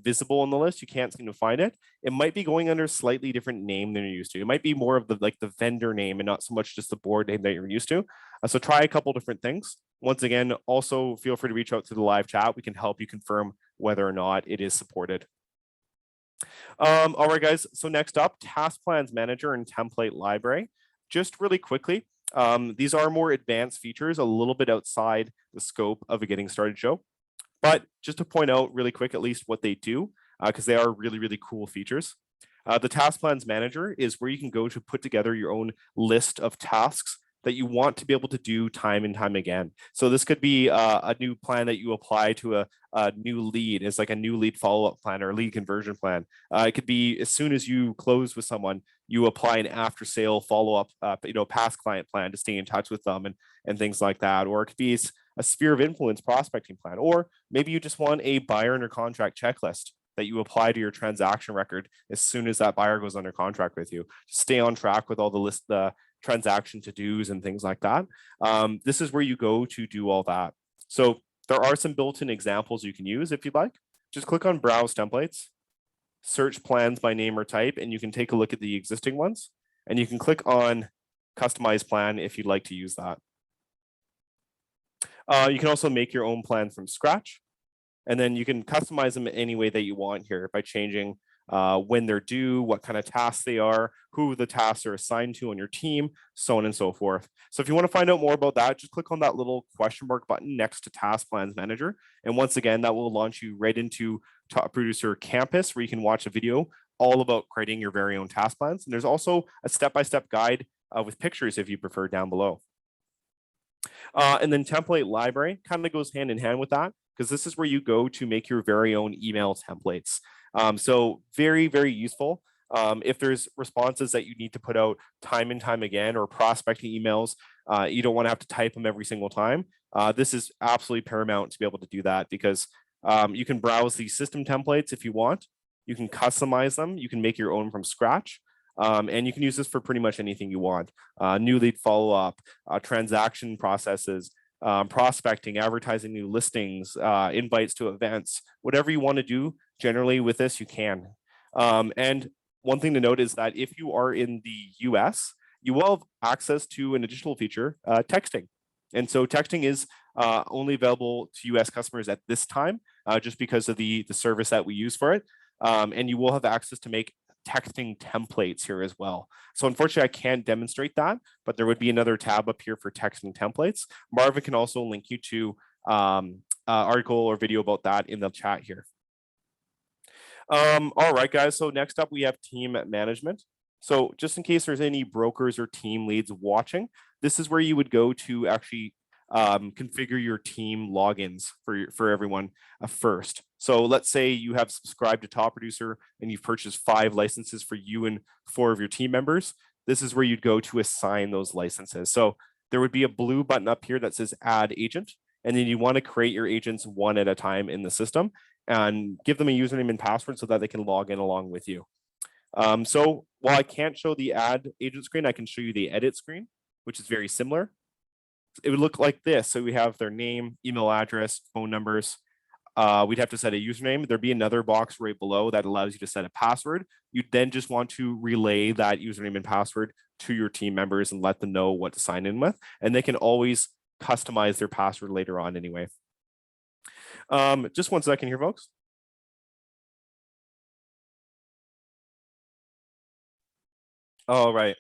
[SPEAKER 1] visible on the list, you can't seem to find it, it might be going under a slightly different name than you're used to. It might be more of the vendor name and not so much just the board name that you're used to. So try a couple different things. Once again, also feel free to reach out to the live chat. We can help you confirm whether or not it is supported. All right, guys. So next up, Task Plans Manager and Template Library. Just really quickly, these are more advanced features, a little bit outside the scope of a Getting Started show. But just to point out really quick, at least what they do, because they are really, really cool features. The Task Plans Manager is where you can go to put together your own list of tasks that you want to be able to do time and time again. So this could be a new plan that you apply to a new lead. It's like a new lead follow-up plan or a lead conversion plan. It could be as soon as you close with someone, you apply an after-sale follow-up, past client plan to stay in touch with them and things like that. Or it could be a sphere of influence prospecting plan, or maybe you just want a buyer under contract checklist that you apply to your transaction record as soon as that buyer goes under contract with you. Stay on track with all the transaction to-dos and things like that. This is where you go to do all that. So there are some built-in examples you can use if you'd like. Just click on Browse Templates, search plans by name or type, and you can take a look at the existing ones. And you can click on Customize Plan if you'd like to use that. You can also make your own plan from scratch, and then you can customize them any way that you want here by changing when they're due, what kind of tasks they are, who the tasks are assigned to on your team, so on and so forth. So if you want to find out more about that, just click on that little question mark button next to Task Plans Manager. And once again, that will launch you right into Top Producer Campus, where you can watch a video all about creating your very own task plans. And there's also a step-by-step guide with pictures if you prefer down below. And then Template Library kind of goes hand in hand with that, because this is where you go to make your very own email templates. So very, very useful. If there's responses that you need to put out time and time again, or prospecting emails, you don't want to have to type them every single time. This is absolutely paramount to be able to do that, because you can browse these system templates if you want. You can customize them. You can make your own from scratch. And you can use this for pretty much anything you want. New lead follow-up, transaction processes, prospecting, advertising new listings, invites to events, whatever you want to do generally with this, you can. And one thing to note is that if you are in the US, you will have access to an additional feature, texting. And so texting is only available to US customers at this time, just because of the service that we use for it. And you will have access to make texting templates here as well. So unfortunately, I can't demonstrate that, but there would be another tab up here for texting templates. Marvin can also link you to article or video about that in the chat here. All right, guys. So next up, we have team management. So just in case there's any brokers or team leads watching, this is where you would go to actually configure your team logins for everyone first. So let's say you have subscribed to Top Producer and you've purchased 5 licenses for you and 4 of your team members. This is where you'd go to assign those licenses. So there would be a blue button up here that says Add Agent, and then you want to create your agents one at a time in the system and give them a username and password so that they can log in along with you. So while I can't show the Add Agent screen, I can show you the Edit screen, which is very similar. It would look like this. So we have their name, email address, phone numbers. We'd have to set a username. There'd be another box right below that allows you to set a password. You'd then just want to relay that username and password to your team members and let them know what to sign in with. And they can always customize their password later on anyway. Just one second here, folks. All right.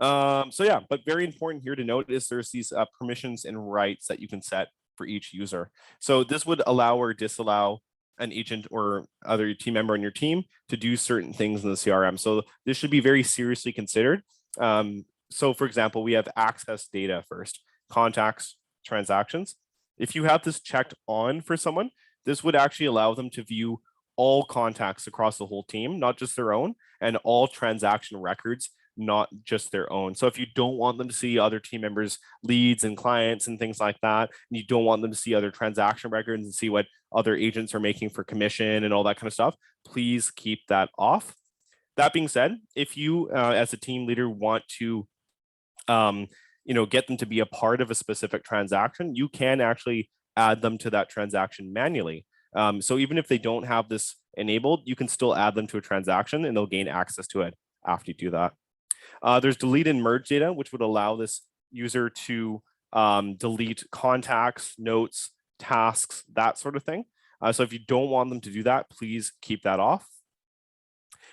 [SPEAKER 1] So yeah, but very important here to note is there's these permissions and rights that you can set for each user. So this would allow or disallow an agent or other team member on your team to do certain things in the CRM. So this should be very seriously considered. So for example, we have access data first, contacts, transactions. If you have this checked on for someone, this would actually allow them to view all contacts across the whole team, not just their own, and all transaction records, not just their own. So if you don't want them to see other team members' leads and clients and things like that, and you don't want them to see other transaction records and see what other agents are making for commission and all that kind of stuff, please keep that off. That being said, if you as a team leader want to get them to be a part of a specific transaction, you can actually add them to that transaction manually. So even if they don't have this enabled, you can still add them to a transaction and they'll gain access to it after you do that. There's delete and merge data, which would allow this user to delete contacts, notes, tasks, that sort of thing. So if you don't want them to do that, please keep that off.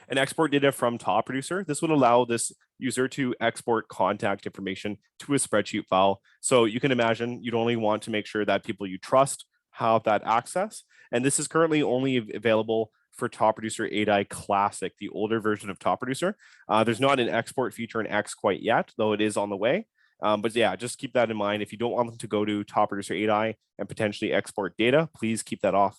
[SPEAKER 1] And export data from Top Producer. This would allow this user to export contact information to a spreadsheet file. So you can imagine you'd only want to make sure that people you trust have that access. And this is currently only available for Top Producer 8i Classic, the older version of Top Producer. There's not an export feature in X quite yet, though it is on the way. But yeah, just keep that in mind. If you don't want them to go to Top Producer 8i and potentially export data, please keep that off.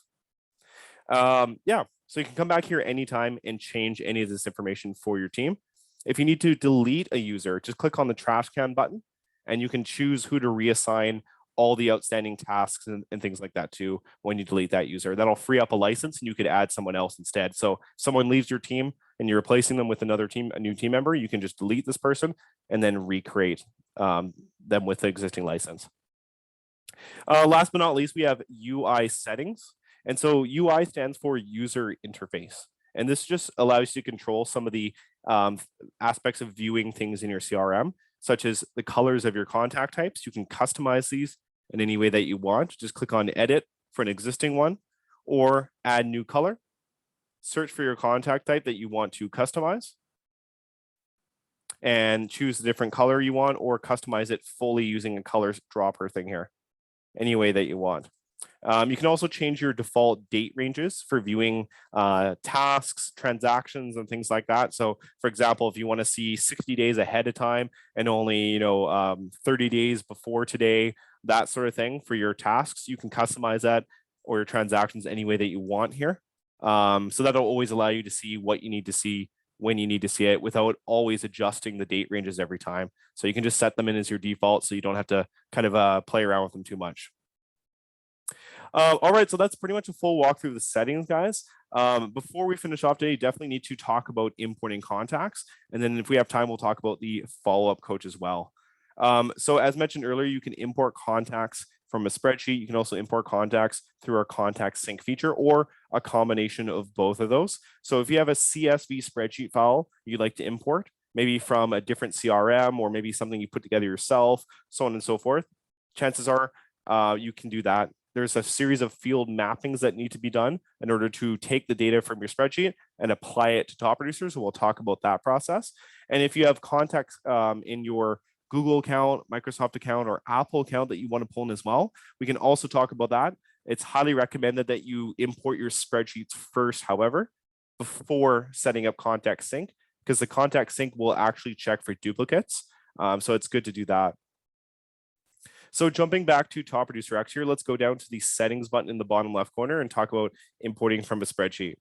[SPEAKER 1] Yeah, so you can come back here anytime and change any of this information for your team. If you need to delete a user, just click on the trash can button and you can choose who to reassign all the outstanding tasks and things like that too when you delete that user. That'll free up a license and you could add someone else instead. So if someone leaves your team and you're replacing them with a new team member, you can just delete this person and then recreate them with the existing license. Last but not least, we have UI settings. And so UI stands for user interface. And this just allows you to control some of the aspects of viewing things in your CRM, such as the colors of your contact types. You can customize these in any way that you want. Just click on edit for an existing one or add new color. Search for your contact type that you want to customize and choose the different color you want or customize it fully using a color dropper thing here, any way that you want. You can also change your default date ranges for viewing tasks, transactions, and things like that. So for example, if you want to see 60 days ahead of time and only 30 days before today, that sort of thing for your tasks. You can customize that or your transactions any way that you want here. So that'll always allow you to see what you need to see when you need to see it without always adjusting the date ranges every time. So you can just set them in as your default so you don't have to kind of play around with them too much. All right, so that's pretty much a full walkthrough of the settings, guys. Before we finish off today, you definitely need to talk about importing contacts. And then if we have time, we'll talk about the follow-up coach as well. So as mentioned earlier, you can import contacts from a spreadsheet. You can also import contacts through our contact sync feature or a combination of both of those. So if you have a CSV spreadsheet file you'd like to import, maybe from a different CRM or maybe something you put together yourself, so on and so forth, chances are you can do that. There's a series of field mappings that need to be done in order to take the data from your spreadsheet and apply it to Top Producer. So we'll talk about that process. And if you have contacts in your Google account, Microsoft account, or Apple account that you want to pull in as well, we can also talk about that. It's highly recommended that you import your spreadsheets first, however, before setting up contact sync, because the contact sync will actually check for duplicates. So it's good to do that. So jumping back to Top Producer X here, let's go down to the settings button in the bottom left corner and talk about importing from a spreadsheet.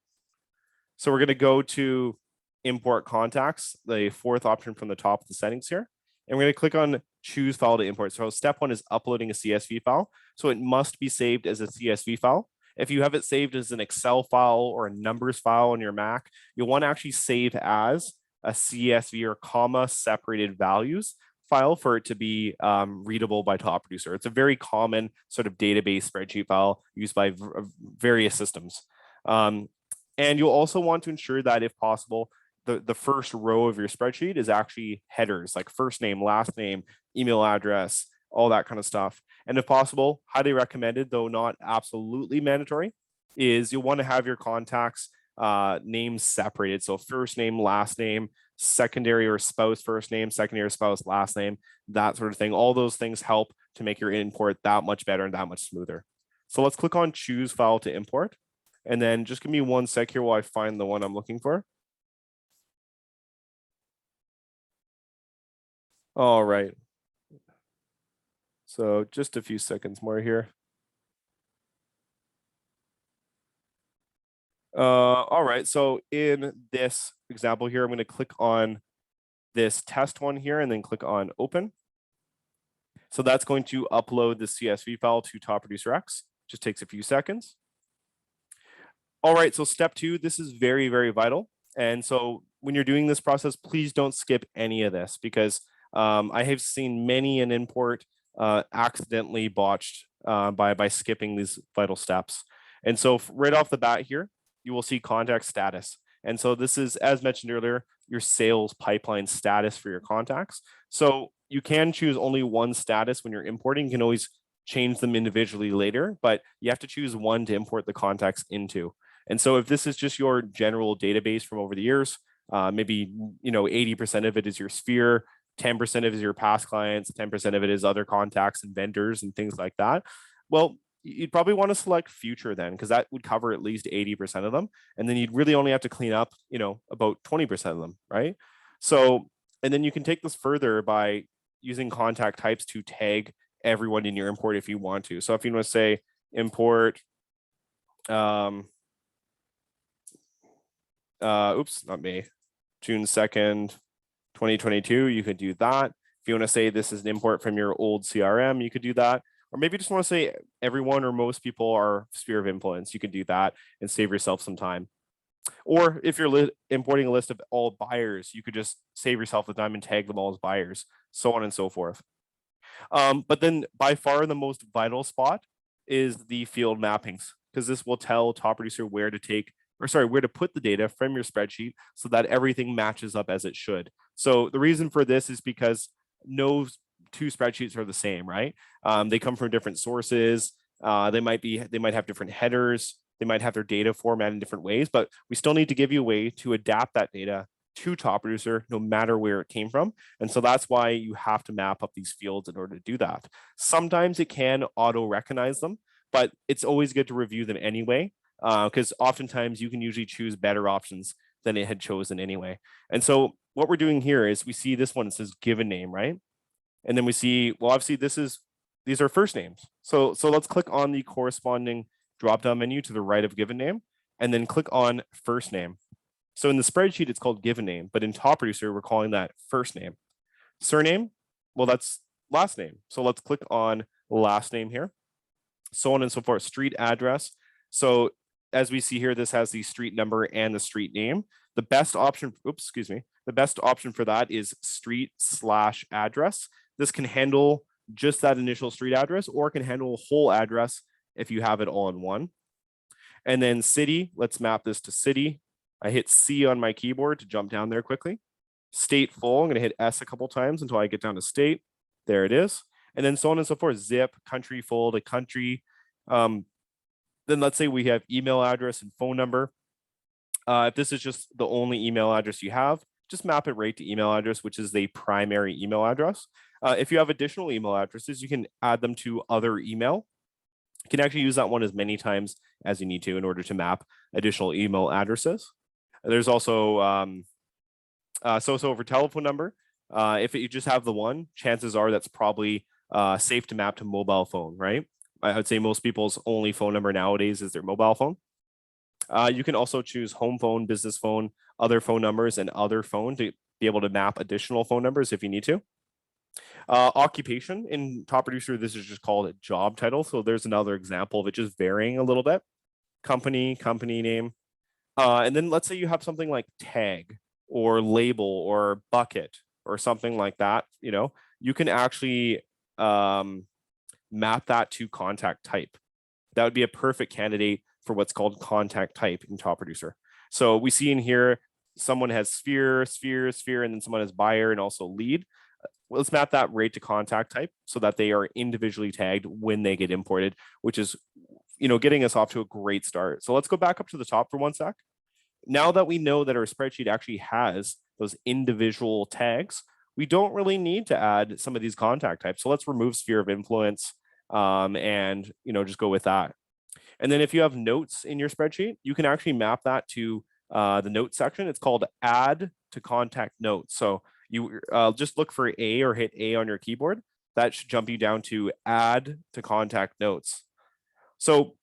[SPEAKER 1] So we're going to go to import contacts, the fourth option from the top of the settings here. And we're going to click on choose file to import. So step one is uploading a CSV file. So it must be saved as a CSV file. If you have it saved as an Excel file or a numbers file on your Mac, you'll want to actually save as a CSV or comma separated values file for it to be readable by Top Producer. It's a very common sort of database spreadsheet file used by various systems. And you'll also want to ensure that if possible, the first row of your spreadsheet is actually headers like first name, last name, email address, all that kind of stuff. And if possible, highly recommended, though not absolutely mandatory, is you'll want to have your contacts names separated. So first name, last name, secondary or spouse first name, secondary spouse last name, that sort of thing. All those things help to make your import that much better and that much smoother. So let's click on choose file to import. And then just give me 1 sec here while I find the one I'm looking for. All right. So just a few seconds more here. All right, so in this example here, I'm going to click on this test one here and then click on open. So that's going to upload the CSV file to Top Producer X. Just takes a few seconds. All right, so step two, this is very, very vital. And so when you're doing this process, please don't skip any of this because I have seen many an import accidentally botched by skipping these vital steps. And so right off the bat here, you will see contact status. And so this is, as mentioned earlier, your sales pipeline status for your contacts. So you can choose only one status when you're importing. You can always change them individually later, but you have to choose one to import the contacts into. And so if this is just your general database from over the years, maybe 80% of it is your sphere, 10% of it is your past clients, 10% of it is other contacts and vendors and things like that. Well, you'd probably want to select future then, because that would cover at least 80% of them. And then you'd really only have to clean up, about 20% of them, right? So, and then you can take this further by using contact types to tag everyone in your import if you want to. So if you want to say import, oops, not May, June 2nd, 2022, you could do that. If you want to say this is an import from your old CRM, you could do that. Or maybe you just want to say everyone or most people are sphere of influence. You can do that and save yourself some time. Or if you're importing a list of all buyers, you could just save yourself the time and tag them all as buyers, so on and so forth. But then by far the most vital spot is the field mappings, because this will tell Top Producer where to put the data from your spreadsheet so that everything matches up as it should. So the reason for this is because no two spreadsheets are the same, right? They come from different sources. They might have different headers. They might have their data format in different ways, but we still need to give you a way to adapt that data to Top Producer no matter where it came from. And so that's why you have to map up these fields in order to do that. Sometimes it can auto recognize them, but it's always good to review them anyway, because oftentimes you can usually choose better options than it had chosen anyway. And so what we're doing here is we see this one, it says given name, right? And then we see, well, obviously this is these are first names. So let's click on the corresponding drop-down menu to the right of given name, and then click on first name. So in the spreadsheet, it's called given name, but in Top Producer, we're calling that first name. Surname, well, that's last name. So let's click on last name here, so on and so forth. Street address. So as we see here, this has the street number and the street name. The best option, the best option for that is street/address. This can handle just that initial street address, or it can handle a whole address if you have it all in one. And then city, let's map this to city. I hit C on my keyboard to jump down there quickly. State full, I'm gonna hit S a couple times until I get down to state. There it is. And then so on and so forth, zip, country full to country. Then let's say we have email address and phone number. If this is just the only email address you have, just map it right to email address, which is the primary email address. If you have additional email addresses, you can add them to other email. You can actually use that one as many times as you need to in order to map additional email addresses. There's also so over telephone number. If you just have the one, chances are that's probably safe to map to mobile phone, right? I would say most people's only phone number nowadays is their mobile phone. You can also choose home phone, business phone, other phone numbers, and other phone to be able to map additional phone numbers if you need to. Occupation in Top Producer, this is just called a job title. So there's another example of it just varying a little bit. Company name. And then let's say you have something like tag or label or bucket or something like that, you can actually map that to contact type. That would be a perfect candidate for what's called contact type in Top Producer. So we see in here, someone has sphere, and then someone has buyer and also lead. Well, let's map that right to contact type so that they are individually tagged when they get imported, which is, getting us off to a great start. So let's go back up to the top for one sec. Now that we know that our spreadsheet actually has those individual tags, we don't really need to add some of these contact types. So let's remove sphere of influence and just go with that. And then if you have notes in your spreadsheet, you can actually map that to the notes section. It's called add to contact notes. So you just look for A or hit A on your keyboard. That should jump you down to add to contact notes. So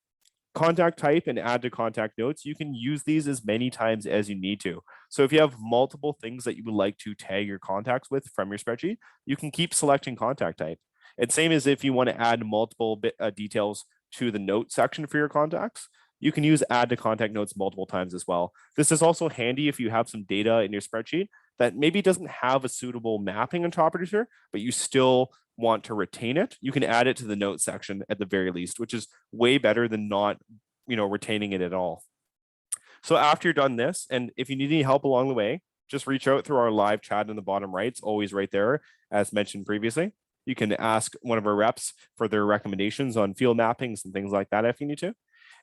[SPEAKER 1] contact type and add to contact notes, you can use these as many times as you need to. So if you have multiple things that you would like to tag your contacts with from your spreadsheet, you can keep selecting contact type. And same as if you want to add multiple details to the note section for your contacts, you can use add to contact notes multiple times as well. This is also handy if you have some data in your spreadsheet that maybe doesn't have a suitable mapping in Top Producer, but you still want to retain it. You can add it to the note section at the very least, which is way better than not, retaining it at all. So after you're done this, and if you need any help along the way, just reach out through our live chat in the bottom right. It's always right there, as mentioned previously. You can ask one of our reps for their recommendations on field mappings and things like that if you need to.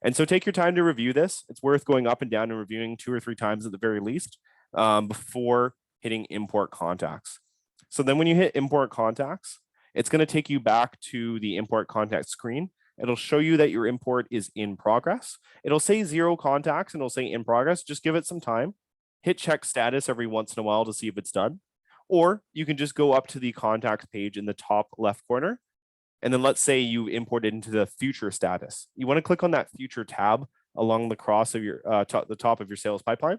[SPEAKER 1] And so take your time to review this. It's worth going up and down and reviewing 2 or 3 times at the very least before hitting import contacts. So then when you hit import contacts, it's going to take you back to the import contact screen. It'll show you that your import is in progress. It'll say 0 contacts and it'll say in progress. Just give it some time. Hit check status every once in a while to see if it's done. Or you can just go up to the contacts page in the top left corner. And then let's say you imported into the future status. You want to click on that future tab along the cross of your the top of your sales pipeline,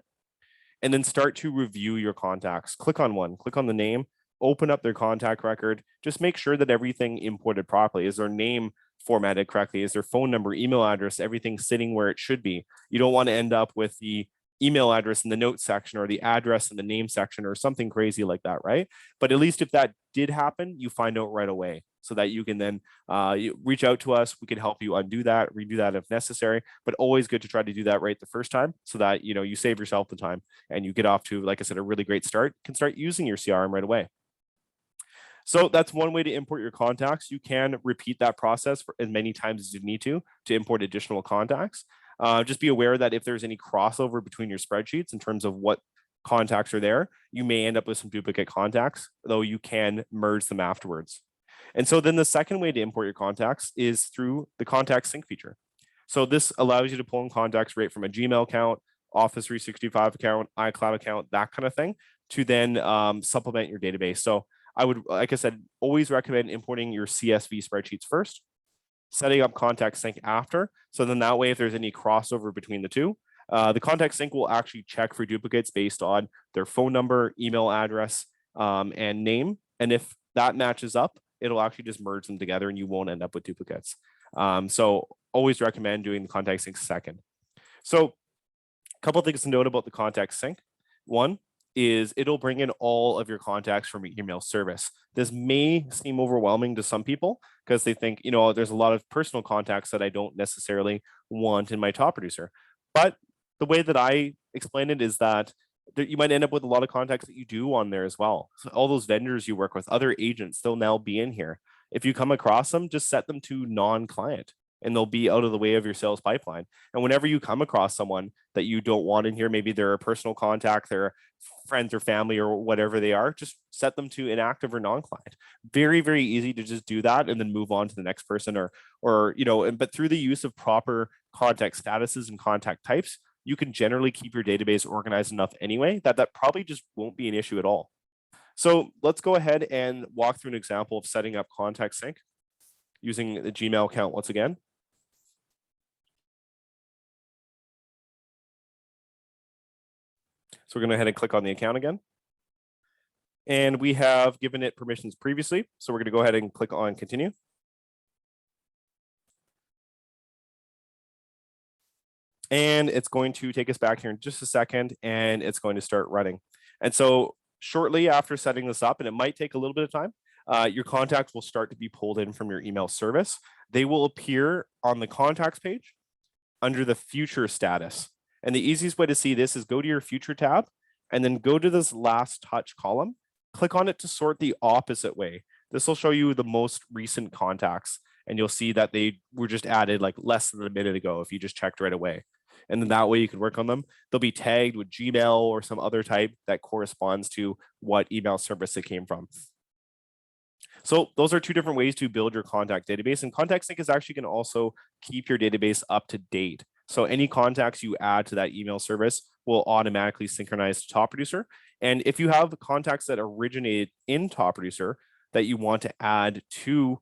[SPEAKER 1] and then start to review your contacts. Click on one, click on the name, open up their contact record. Just make sure that everything imported properly. Is their name formatted correctly? Is their phone number, email address, everything sitting where it should be? You don't want to end up with the email address in the notes section or the address in the name section or something crazy like that, right? But at least if that did happen, you find out right away so that you can then reach out to us. We can help you undo that, redo that if necessary, but always good to try to do that right the first time so that you save yourself the time and you get off to, like I said, a really great start, can start using your CRM right away. So that's one way to import your contacts. You can repeat that process for as many times as you need to import additional contacts. Just be aware that if there's any crossover between your spreadsheets in terms of what contacts are there, you may end up with some duplicate contacts, though you can merge them afterwards. And so then the second way to import your contacts is through the contact sync feature. So this allows you to pull in contacts right from a Gmail account, Office 365 account, iCloud account, that kind of thing, to then supplement your database. So I would, like I said, always recommend importing your CSV spreadsheets first, setting up contact sync after. So then that way, if there's any crossover between the two, the contact sync will actually check for duplicates based on their phone number, email address, and name. And if that matches up, it'll actually just merge them together and you won't end up with duplicates. So always recommend doing the contact sync second. So a couple of things to note about the contact sync. One is it'll bring in all of your contacts from your email service. This may seem overwhelming to some people because they think, there's a lot of personal contacts that I don't necessarily want in my top producer. But the way that I explain it is that you might end up with a lot of contacts that you do on there as well. So all those vendors you work with, other agents, they'll now be in here. If you come across them, just set them to non-client and they'll be out of the way of your sales pipeline. And whenever you come across someone that you don't want in here, maybe they're a personal contact, they're friends or family or whatever they are, just set them to inactive or non-client. Very, very easy to just do that and then move on to the next person but through the use of proper contact statuses and contact types, you can generally keep your database organized enough anyway that probably just won't be an issue at all. So let's go ahead and walk through an example of setting up contact sync using the Gmail account once again. So we're going to go ahead and click on the account again. And we have given it permissions previously. So we're going to go ahead and click on continue. And it's going to take us back here in just a second, and it's going to start running. And so shortly after setting this up, and it might take a little bit of time, your contacts will start to be pulled in from your email service. They will appear on the contacts page under the future status. And the easiest way to see this is go to your future tab and then go to this last touch column, click on it to sort the opposite way. This will show you the most recent contacts, and you'll see that they were just added like less than a minute ago if you just checked right away. And then that way you can work on them. They'll be tagged with Gmail or some other type that corresponds to what email service it came from. So those are two different ways to build your contact database. And contact sync is actually going to also keep your database up to date. So any contacts you add to that email service will automatically synchronize to Top Producer. And if you have contacts that originated in Top Producer that you want to add to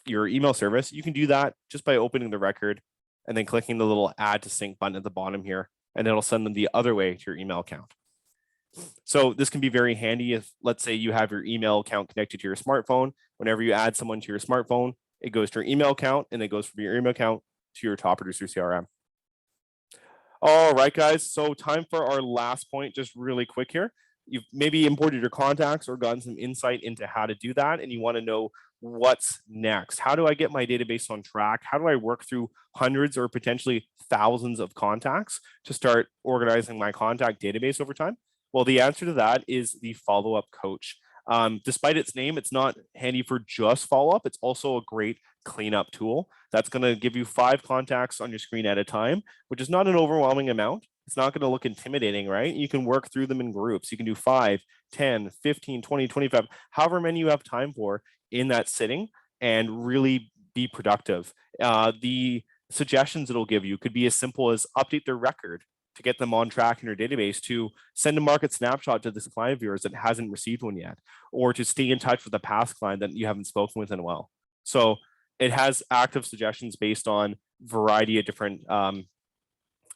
[SPEAKER 1] your email service, you can do that just by opening the record and then clicking the little add to sync button at the bottom here, and it'll send them the other way to your email account. So this can be very handy if, let's say, you have your email account connected to your smartphone. Whenever you add someone to your smartphone, it goes to your email account, and it goes from your email account to your Top Producer CRM. All right, guys. So time for our last point, just really quick here. You've maybe imported your contacts or gotten some insight into how to do that, and you want to know what's next. How do I get my database on track? How do I work through hundreds or potentially thousands of contacts to start organizing my contact database over time? Well, the answer to that is the follow-up coach. Despite its name, it's not handy for just follow-up. It's also a great cleanup tool that's going to give you 5 contacts on your screen at a time, which is not an overwhelming amount. It's not going to look intimidating, right? You can work through them in groups. You can do 5, 10, 15, 20, 25, however many you have time for in that sitting, and really be productive. The suggestions it'll give you could be as simple as update their record to get them on track in your database, to send a market snapshot to this client of yours that hasn't received one yet, or to stay in touch with a past client that you haven't spoken with in a while. So it has active suggestions based on variety of different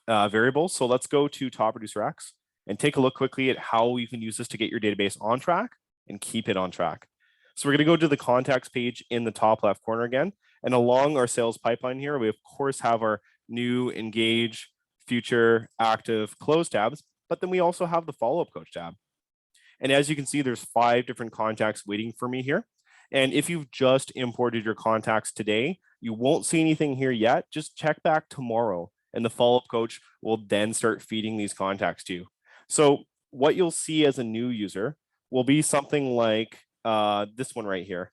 [SPEAKER 1] variables. So let's go to Top Producer X and take a look quickly at how you can use this to get your database on track and keep it on track. So we're going to go to the contacts page in the top left corner again. And along our sales pipeline here, we of course have our new, engage, future, active, close tabs, but then we also have the follow-up coach tab. And as you can see, there's 5 different contacts waiting for me here. And if you've just imported your contacts today, you won't see anything here yet. Just check back tomorrow, and the follow-up coach will then start feeding these contacts to you. So what you'll see as a new user will be something like this one right here.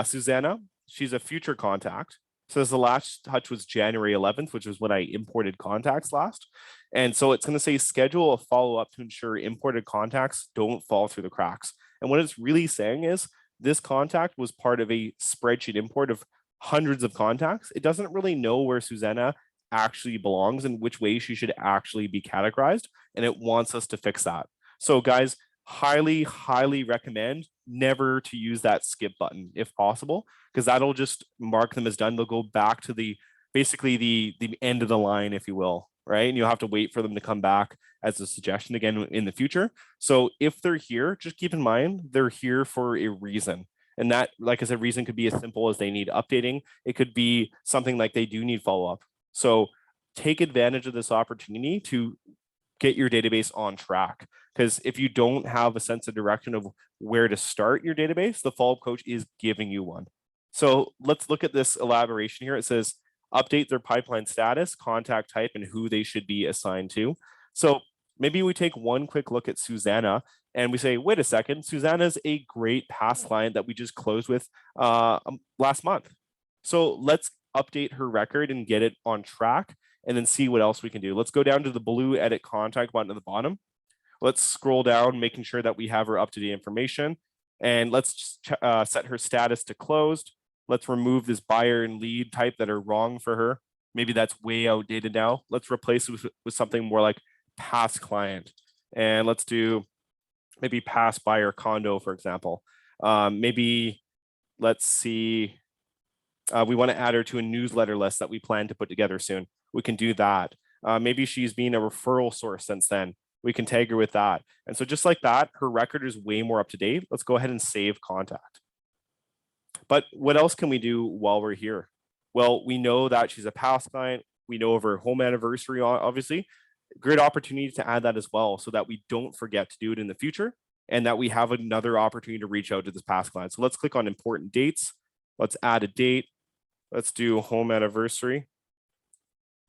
[SPEAKER 1] Susanna, she's a future contact. Says the last touch was January 11th, which is when I imported contacts last. And so it's going to say schedule a follow-up to ensure imported contacts don't fall through the cracks. And what it's really saying is this contact was part of a spreadsheet import of hundreds of contacts. It doesn't really know where Susanna actually belongs and which way she should actually be categorized. And it wants us to fix that. So guys, highly, highly recommend never to use that skip button if possible, because that'll just mark them as done. They'll go back to basically the end of the line, if you will, right? And you'll have to wait for them to come back as a suggestion again in the future. So if they're here, just keep in mind they're here for a reason. And that, like I said, reason could be as simple as they need updating. It could be something like they do need follow-up. So take advantage of this opportunity to get your database on track. Because if you don't have a sense of direction of where to start your database, the follow-up coach is giving you one. So let's look at this elaboration here. It says, update their pipeline status, contact type, and who they should be assigned to. So maybe we take one quick look at Susanna and we say, wait a second, Susanna's a great past client that we just closed with last month. So let's update her record and get it on track and then see what else we can do. Let's go down to the blue edit contact button at the bottom. Let's scroll down, making sure that we have her up-to-date information. And let's set her status to closed. Let's remove this buyer and lead type that are wrong for her. Maybe that's way outdated now. Let's replace it with something more like past client. And let's do maybe past buyer condo, for example. Maybe let's see, we want to add her to a newsletter list that we plan to put together soon. We can do that. Maybe she's been a referral source since then. We can tag her with that. And so just like that, her record is way more up to date. Let's go ahead and save contact. But what else can we do while we're here? Well, we know that she's a past client. We know of her home anniversary, obviously. Great opportunity to add that as well so that we don't forget to do it in the future and that we have another opportunity to reach out to this past client. So let's click on important dates. Let's add a date. Let's do home anniversary.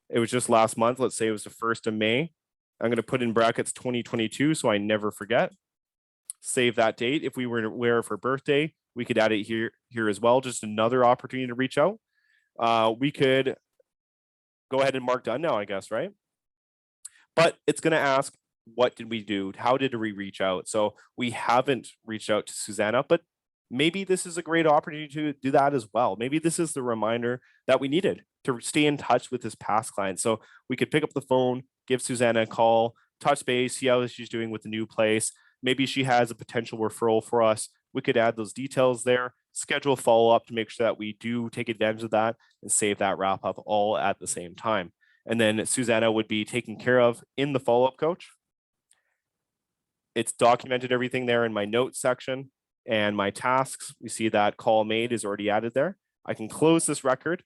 [SPEAKER 1] It was just last month. Let's say it was the 1st of May. I'm going to put in brackets 2022 so I never forget. Save that date. If we were aware of her birthday, we could add it here as well. Just another opportunity to reach out. We could go ahead and mark done now, I guess, right? But it's going to ask, what did we do? How did we reach out? So we haven't reached out to Susanna, but maybe this is a great opportunity to do that as well. Maybe this is the reminder that we needed to stay in touch with this past client. So we could pick up the phone, give Susanna a call, touch base, see how she's doing with the new place. Maybe she has a potential referral for us. We could add those details there, schedule a follow-up to make sure that we do take advantage of that and save that wrap up all at the same time. And then Susanna would be taken care of in the follow-up coach. It's documented everything there in my notes section and my tasks. We see that call made is already added there. I can close this record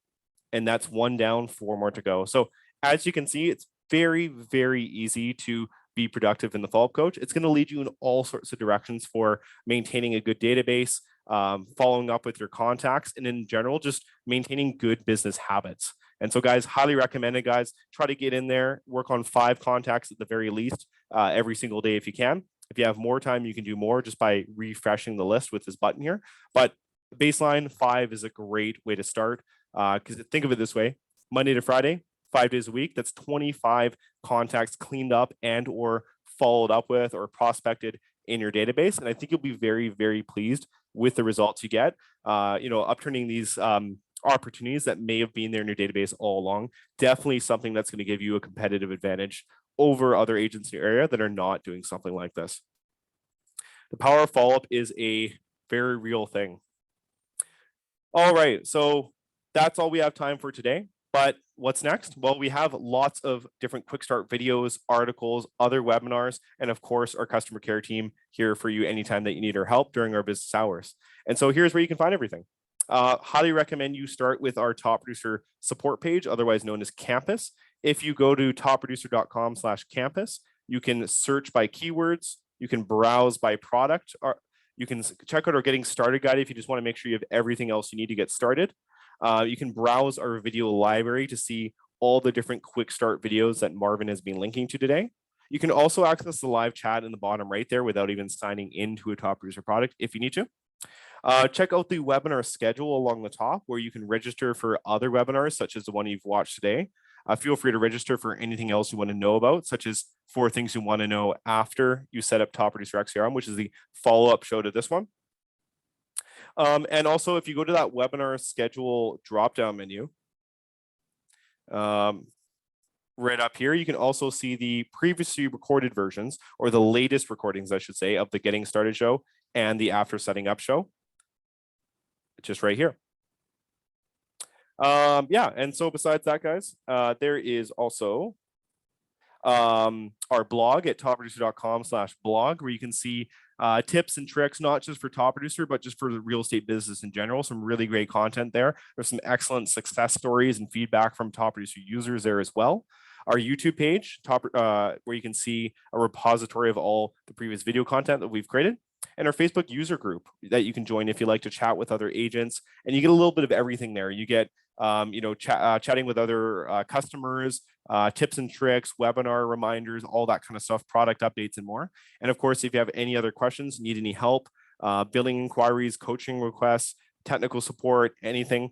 [SPEAKER 1] and that's one down, 4 more to go. So as you can see, it's very, very easy to be productive in the follow-up coach. It's going to lead you in all sorts of directions for maintaining a good database, following up with your contacts, and in general, just maintaining good business habits. And so guys, highly recommend it, guys. Try to get in there, work on 5 contacts at the very least every single day if you can. If you have more time, you can do more just by refreshing the list with this button here. But baseline 5 is a great way to start because think of it this way, Monday to Friday, 5 days a week, that's 25 contacts cleaned up and or followed up with or prospected in your database. And I think you'll be very, very pleased with the results you get. Upturning these opportunities that may have been there in your database all along, definitely something that's going to give you a competitive advantage over other agents in your area that are not doing something like this. The power of follow-up is a very real thing. All right, so that's all we have time for today. But what's next? Well, we have lots of different quick start videos, articles, other webinars, and of course, our customer care team here for you anytime that you need our help during our business hours. And so here's where you can find everything. Highly recommend you start with our Top Producer support page, otherwise known as Campus. If you go to topproducer.com/campus, you can search by keywords, you can browse by product, or you can check out our Getting Started guide if you just want to make sure you have everything else you need to get started. You can browse our video library to see all the different quick start videos that Marvin has been linking to today. You can also access the live chat in the bottom right there without even signing into a Top Producer product if you need to. Check out the webinar schedule along the top where you can register for other webinars such as the one you've watched today. Feel free to register for anything else you want to know about, such as 4 things you want to know after you set up Top Producer X CRM, which is the follow-up show to this one. And also, if you go to that webinar schedule drop-down menu, right up here, you can also see the previously recorded versions, or the latest recordings, I should say, of the Getting Started show and the After Setting Up show. Just right here. Yeah, and so besides that, guys, there is also our blog at topproducer.com/blog, where you can see tips and tricks, not just for Top Producer, but just for the real estate business in general. Some really great content there. There's some excellent success stories and feedback from Top Producer users there as well. Our YouTube page, where you can see a repository of all the previous video content that we've created, and our Facebook user group that you can join if you like to chat with other agents. And you get a little bit of everything there. You get chatting with other customers, tips and tricks, webinar reminders, all that kind of stuff, product updates and more. And of course, if you have any other questions, need any help, billing inquiries, coaching requests, technical support, anything,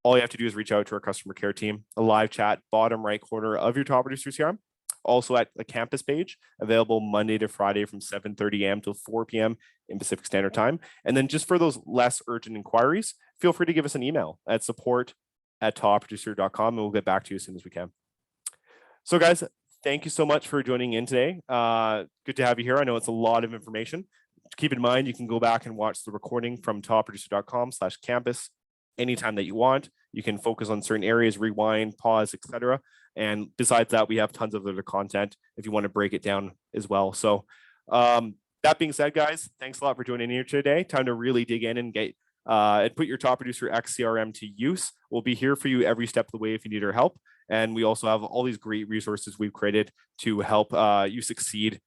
[SPEAKER 1] all you have to do is reach out to our customer care team. A live chat, bottom right corner of your Top Producer CRM. Also at the campus page, available Monday to Friday from 7:30 a.m. till 4 p.m. in Pacific Standard Time. And then just for those less urgent inquiries, feel free to give us an email at support@topproducer.com, and we'll get back to you as soon as we can. So guys, thank you so much for joining in today. Good to have you here. I know it's a lot of information. Keep in mind, you can go back and watch the recording from topproducer.com/campus anytime that you want. You can focus on certain areas, rewind, pause, etc. And besides that, we have tons of other content if you want to break it down as well. So that being said, guys, thanks a lot for joining in here today. Time to really dig in and get and put your Top Producer X CRM to use. We'll be here for you every step of the way if you need our help. And we also have all these great resources we've created to help you succeed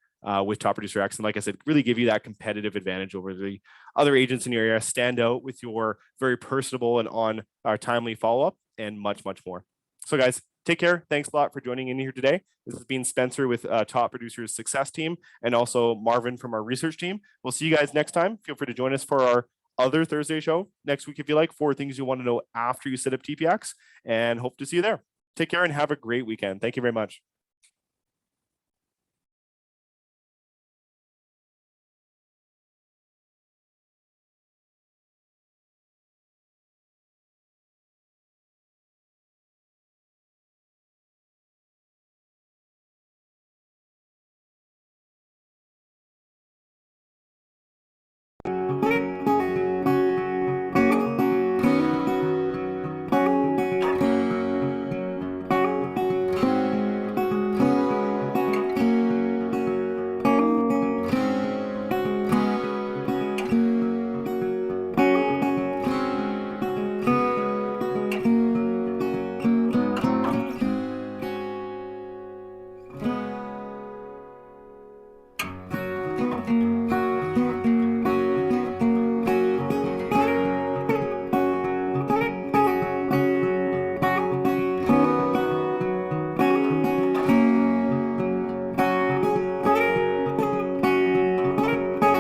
[SPEAKER 1] with Top Producer X. And like I said, really give you that competitive advantage over the other agents in your area, stand out with your very personable and on timely follow-up, and much, much more. So guys, take care. Thanks a lot for joining in here today. This has been Spencer with Top Producer's Success Team, and also Marvin from our research team. We'll see you guys next time. Feel free to join us for our other Thursday show next week if you like, 4 things you want to know after you set up TPX, and hope to see you there. Take care and have a great weekend. Thank you very much.